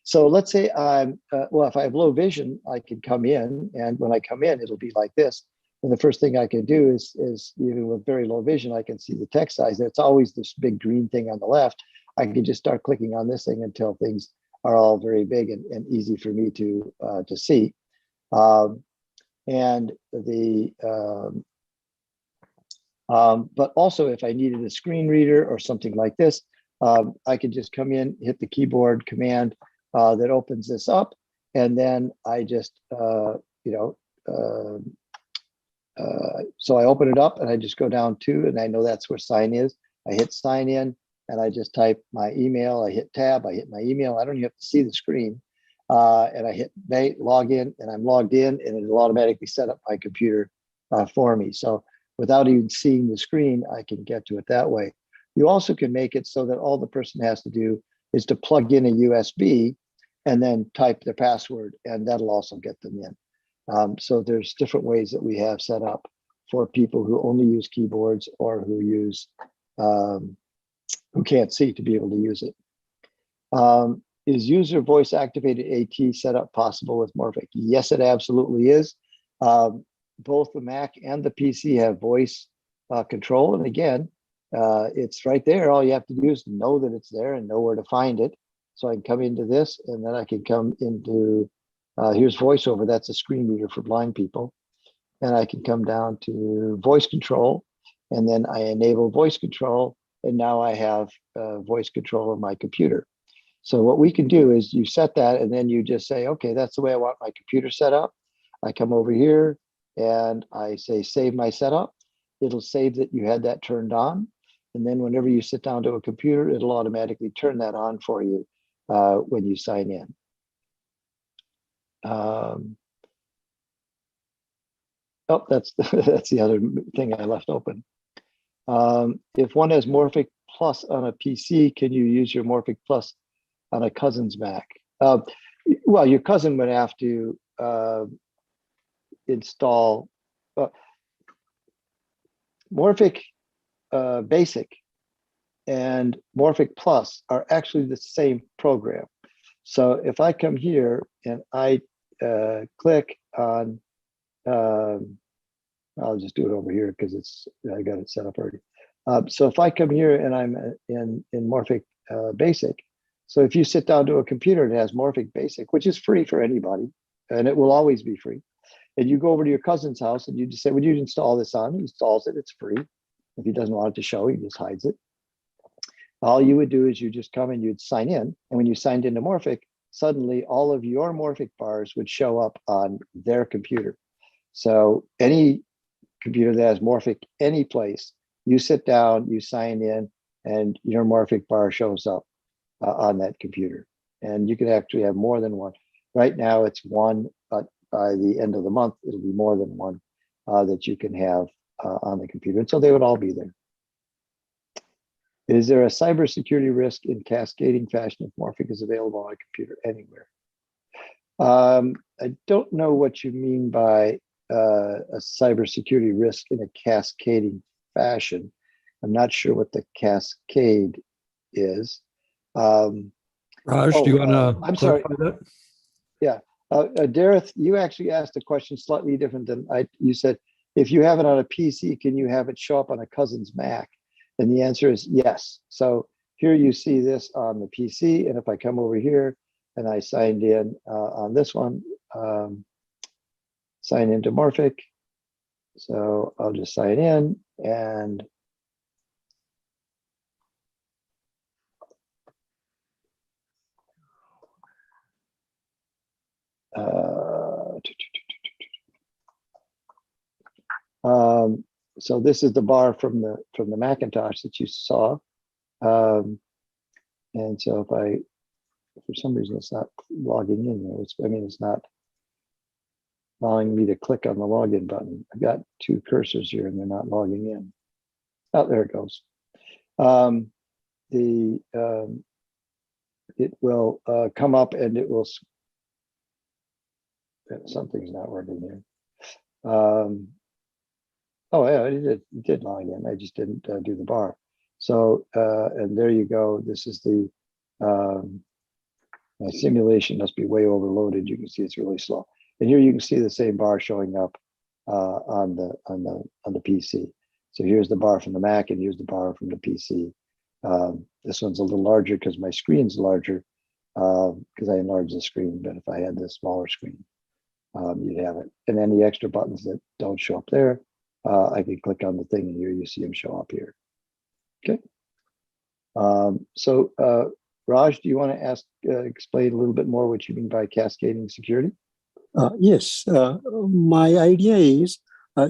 Speaker 2: So let's say well, if I have low vision, I can come in, and when I come in, it'll be like this. And the first thing I can do is even with very low vision, I can see the text size. It's always this big green thing on the left. I can just start clicking on this thing until things are all very big and easy for me to see. And the but also if I needed a screen reader or something like this, I could just come in, hit the keyboard command that opens this up, and then I just so I open it up and I just go down to, and I know that's where sign is. I hit sign in and I just type my email. I hit tab, I hit my email. I don't even have to see the screen. And I hit log in, and I'm logged in, and it'll automatically set up my computer for me. So without even seeing the screen, I can get to it that way. You also can make it so that all the person has to do is to plug in a USB and then type their password, and that'll also get them in. So there's different ways that we have set up for people who only use keyboards or who use who can't see to be able to use it. Is user voice activated AT setup possible with Morphic? Yes, it absolutely is. Both the Mac and the PC have voice control, and again, it's right there. All you have to do is know that it's there and know where to find it. So I can come into this, and then I can come into here's VoiceOver. That's a screen reader for blind people. And I can come down to voice control, and then I enable voice control, and now I have voice control of my computer. So what we can do is you set that, and then you just say, okay, that's the way I want my computer set up. I come over here and I say, save my setup. It'll save that you had that turned on. And then whenever you sit down to a computer, it'll automatically turn that on for you when you sign in. Oh, that's the other thing I left open. If one has Morphic Plus on a PC, can you use your Morphic Plus on a cousin's Mac? Well, your cousin would have to install Morphic Basic and Morphic Plus are actually the same program. So if I come here and I click on, I'll just do it over here because I got it set up already. So if I come here and I'm in Morphic Basic, so if you sit down to a computer that has Morphic Basic, which is free for anybody, and it will always be free, and you go over to your cousin's house and you just say, would you install this on? He installs it, it's free. If he doesn't want it to show, he just hides it. All you would do is you just come and you'd sign in. And when you signed into Morphic, suddenly all of your Morphic bars would show up on their computer. So any computer that has Morphic any place, you sit down, you sign in, and your Morphic bar shows up on that computer. And you can actually have more than one. Right now it's one, but by the end of the month, it'll be more than one that you can have on the computer. And so they would all be there. Is there a cybersecurity risk in cascading fashion if Morphic is available on a computer anywhere? I don't know what you mean by a cybersecurity risk in a cascading fashion. I'm not sure what the cascade is.
Speaker 1: Raj, do you want to
Speaker 2: I'm sorry.
Speaker 1: that?
Speaker 2: Yeah, Dareth, you actually asked a question slightly different than you said. If you have it on a PC, can you have it show up on a cousin's Mac? And the answer is yes. So here you see this on the PC, and if I come over here and I signed in on this one, sign into Morphic. So I'll just sign in and so this is the bar from the Macintosh that you saw. And so if for some reason it's not logging in there. It's not allowing me to click on the login button. I've got two cursors here and they're not logging in. Oh, there it goes. It will come up and it will, something's not working here. Oh yeah, it did log in. I just didn't do the bar. So, and there you go. This is the My simulation must be way overloaded. You can see it's really slow. And here you can see the same bar showing up on the PC. So here's the bar from the Mac, and here's the bar from the PC. This one's a little larger because my screen's larger because I enlarged the screen. But if I had this smaller screen, you'd have it. And any extra buttons that don't show up there, I can click on the thing, and here you see them show up here. Okay. So Raj, do you want to explain a little bit more what you mean by cascading security?
Speaker 3: Yes. My idea is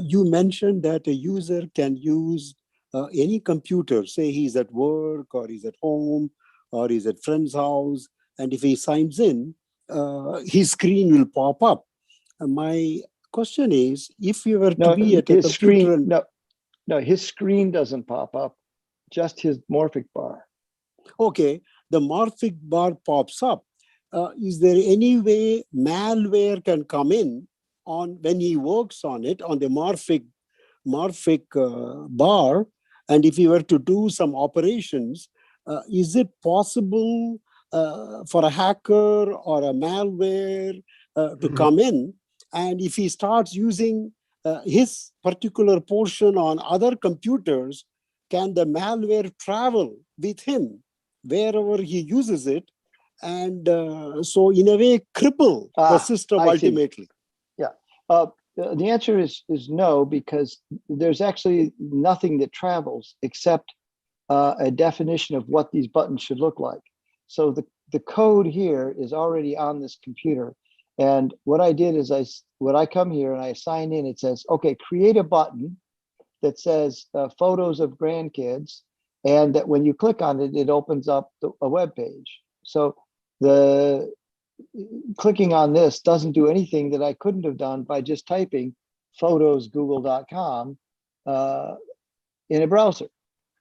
Speaker 3: you mentioned that a user can use any computer, say he's at work or he's at home or he's at friend's house, and if he signs in, his screen will pop up. My question is, if you were to be at a computer
Speaker 2: screen, no, his screen doesn't pop up, just his Morphic bar.
Speaker 3: Okay, the Morphic bar pops up. Is there any way malware can come in on when he works on it, on the Morphic bar? And if he were to do some operations, is it possible for a hacker or a malware to come in? And if he starts using his particular portion on other computers, can the malware travel with him wherever he uses it? And so in a way, cripple the system ultimately.
Speaker 2: Yeah. The answer is no, because there's actually nothing that travels except a definition of what these buttons should look like. So the code here is already on this computer. And what I did is when I come here and I sign in, it says, okay, create a button that says photos of grandkids. And that when you click on it, it opens up a web page. So the clicking on this doesn't do anything that I couldn't have done by just typing photosgoogle.com in a browser.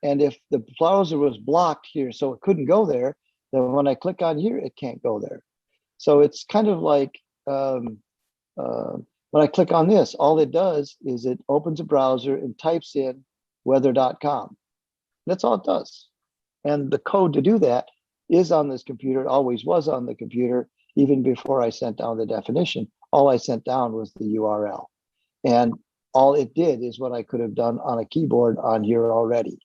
Speaker 2: And if the browser was blocked here, so it couldn't go there, then when I click on here, it can't go there. So it's kind of like when I click on this, all it does is it opens a browser and types in weather.com. That's all it does. And the code to do that is on this computer. It always was on the computer, even before I sent down the definition. All I sent down was the URL. And all it did is what I could have done on a keyboard on here already.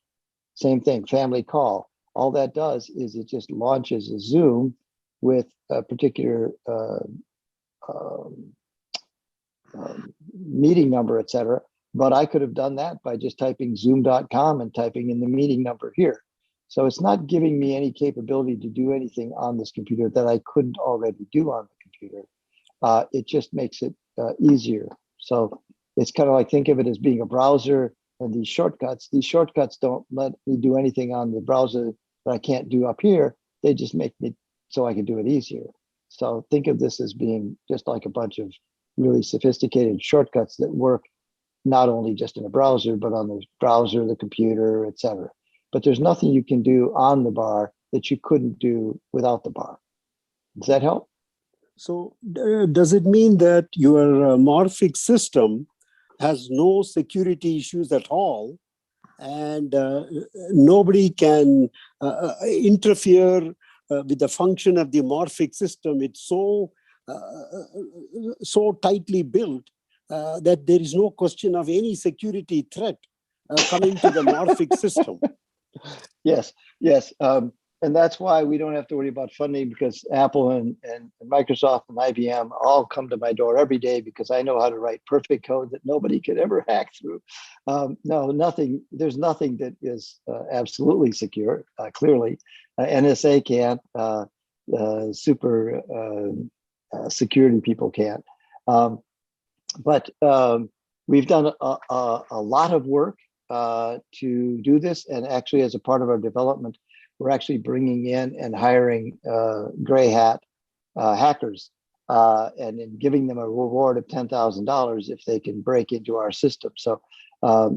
Speaker 2: Same thing, family call. All that does is it just launches a Zoom with a particular meeting number, et cetera. But I could have done that by just typing zoom.com and typing in the meeting number here. So it's not giving me any capability to do anything on this computer that I couldn't already do on the computer. It just makes it easier. So it's kind of like, think of it as being a browser and these shortcuts. These shortcuts don't let me do anything on the browser that I can't do up here. They just make it so I can do it easier. So think of this as being just like a bunch of really sophisticated shortcuts that work not only just in a browser, but on the browser, the computer, et cetera. But there's nothing you can do on the bar that you couldn't do without the bar. Does that help?
Speaker 3: So does it mean that your Morphic system has no security issues at all, and nobody can interfere with the function of the Morphic system? It's so tightly built that there is no question of any security threat coming to the Morphic system.
Speaker 2: Yes. And that's why we don't have to worry about funding, because Apple and Microsoft and IBM all come to my door every day because I know how to write perfect code that nobody could ever hack through. No, nothing. There's nothing that is absolutely secure. Clearly, NSA can't. Super security people can't. But we've done a lot of work to do this, and actually, as a part of our development, we're actually bringing in and hiring gray hat hackers and then giving them a reward of $10,000 if they can break into our system. So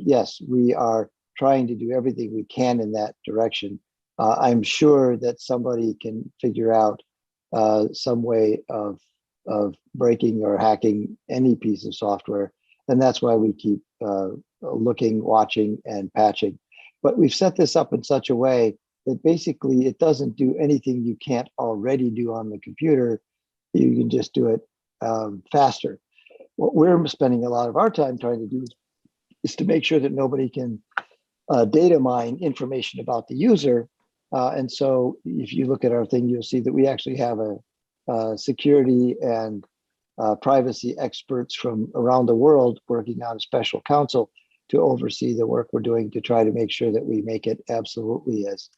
Speaker 2: yes, we are trying to do everything we can in that direction. I'm sure that somebody can figure out some way of breaking or hacking any piece of software. And that's why we keep looking, watching, and patching. But we've set this up in such a way that basically it doesn't do anything you can't already do on the computer. You can just do it faster. What we're spending a lot of our time trying to do is to make sure that nobody can data mine information about the user. And so if you look at our thing, you'll see that we actually have a security and privacy experts from around the world working on a special counsel to oversee the work we're doing to try to make sure that we make it absolutely as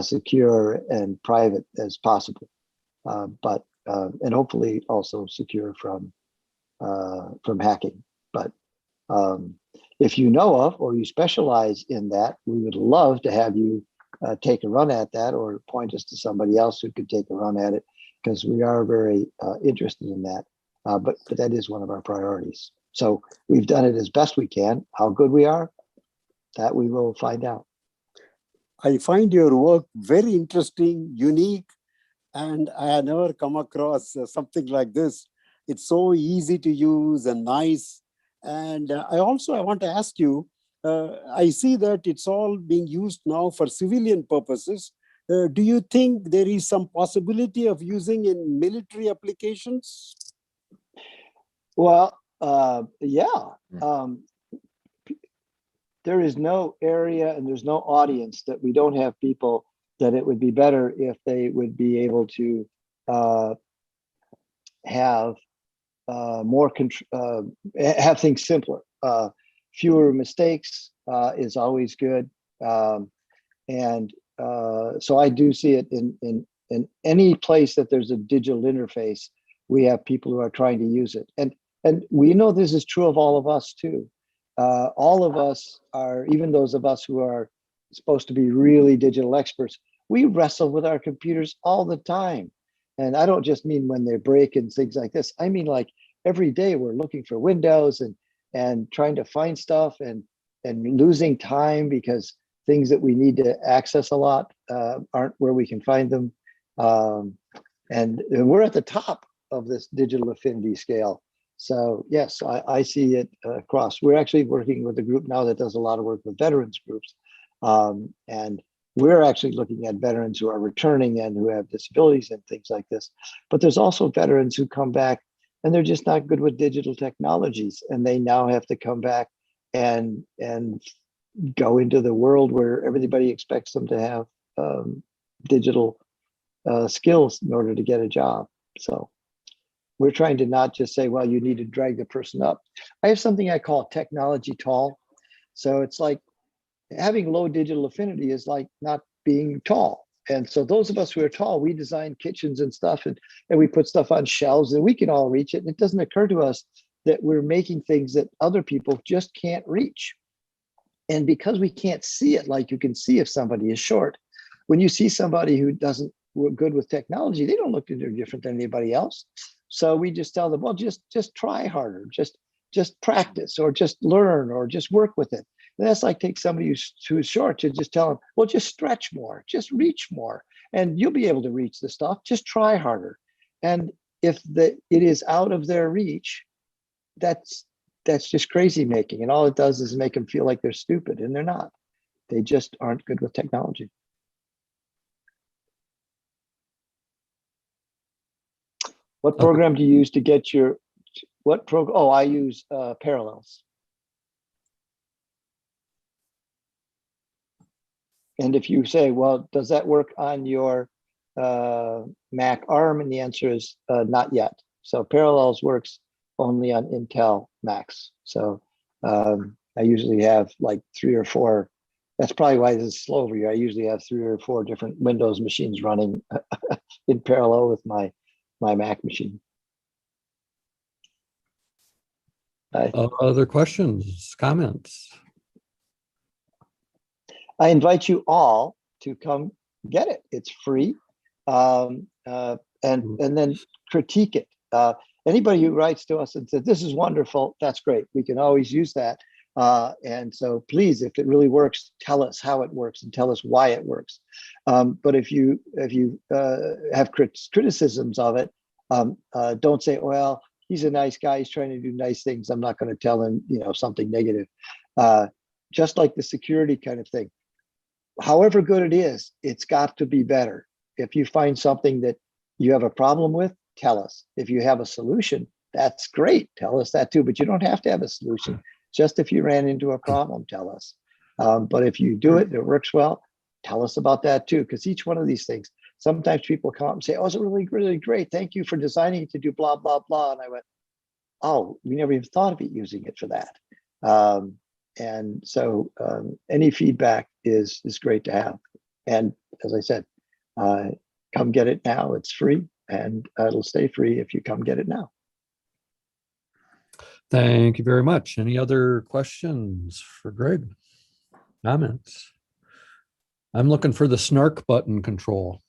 Speaker 2: secure and private as possible, but and hopefully also secure from hacking. But if you know of or you specialize in that, we would love to have you take a run at that, or point us to somebody else who could take a run at it, because we are very interested in that. But that is one of our priorities. So we've done it as best we can. How good we are, that we will find out.
Speaker 3: I find your work very interesting, unique, and I had never come across something like this. It's so easy to use and nice. And I want to ask you, I see that it's all being used now for civilian purposes. Do you think there is some possibility of using in military applications?
Speaker 2: Well, yeah. There is no area and there's no audience that we don't have people that it would be better if they would be able to have more have things simpler. Fewer mistakes is always good, and so I do see it in any place that there's a digital interface. We have people who are trying to use it, and we know this is true of all of us too. All of us are, even those of us who are supposed to be really digital experts, we wrestle with our computers all the time. And I don't just mean when they break and things like this. I mean, like every day we're looking for windows and trying to find stuff and losing time because things that we need to access a lot aren't where we can find them. And we're at the top of this digital affinity scale. So yes, I see it across. We're actually working with a group now that does a lot of work with veterans groups. And we're actually looking at veterans who are returning and who have disabilities and things like this. But there's also veterans who come back and they're just not good with digital technologies. And they now have to come back and go into the world where everybody expects them to have digital skills in order to get a job. So we're trying to not just say, well, you need to drag the person up. I have something I call technology tall. So it's like having low digital affinity is like not being tall. And so those of us who are tall, we design kitchens and stuff, and we put stuff on shelves and we can all reach it. And it doesn't occur to us that we're making things that other people just can't reach. And because we can't see it like you can see if somebody is short, when you see somebody who doesn't work good with technology, they don't look any different than anybody else. So we just tell them, well, just try harder, just practice, or just learn, or just work with it. And that's like take somebody who's short to just tell them, well, just stretch more, just reach more, and you'll be able to reach the stuff. Just try harder. And if it is out of their reach, that's just crazy making. And all it does is make them feel like they're stupid, and they're not. They just aren't good with technology. What program do you use to get your, what program? Oh, I use Parallels. And if you say, well, does that work on your Mac ARM? And the answer is not yet. So Parallels works only on Intel Macs. So I usually have like 3 or 4. That's probably why this is slow for you. I usually have 3 or 4 different Windows machines running in parallel with my Mac machine.
Speaker 1: Other questions, comments?
Speaker 2: I invite you all to come get it. It's free, and then critique it. Anybody who writes to us and says, this is wonderful, that's great. We can always use that. And so please, if it really works, tell us how it works and tell us why it works. But if you have criticisms of it, don't say, well, he's a nice guy, he's trying to do nice things, I'm not going to tell him, something negative. Just like the security kind of thing. however good it is, it's got to be better. If you find something that you have a problem with, tell us. If you have a solution, that's great. Tell us that too, but you don't have to have a solution. Just if you ran into a problem, tell us. But if you do it and it works well, tell us about that too, because each one of these things, sometimes people come up and say, oh, it's really, really great. Thank you for designing it to do blah, blah, blah. And I went, oh, we never even thought of it using it for that. And so any feedback is great to have. And as I said, come get it now. It's free, and it'll stay free if you come get it now.
Speaker 1: Thank you very much. Any other questions for Greg? Comments? I'm looking for the snark button control.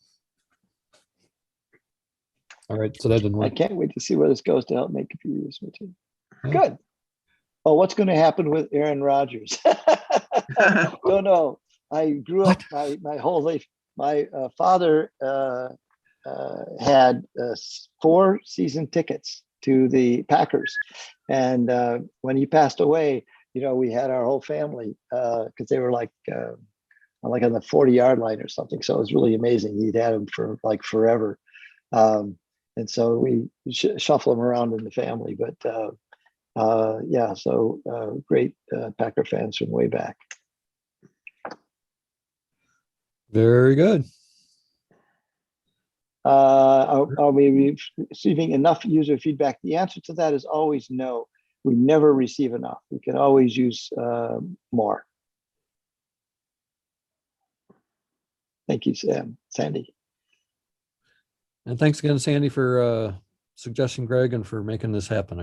Speaker 1: All right, so that didn't
Speaker 2: I
Speaker 1: work.
Speaker 2: can't wait to see where this goes to help make computers with you.
Speaker 1: Yeah.
Speaker 2: Good. Oh, what's going to happen with Aaron Rodgers? Don't know. I grew up my whole life. My father had 4 season tickets to the Packers, and when he passed away, we had our whole family because they were like on the 40-yard line or something. So it was really amazing. He'd had them for like forever, and so we shuffle them around in the family. But yeah, so great Packer fans from way back.
Speaker 1: Very good.
Speaker 2: Are we receiving enough user feedback? The answer to that is always no. We never receive enough. We can always use more. Thank you, Sandy.
Speaker 1: And thanks again, Sandy, for suggesting Greg and for making this happen.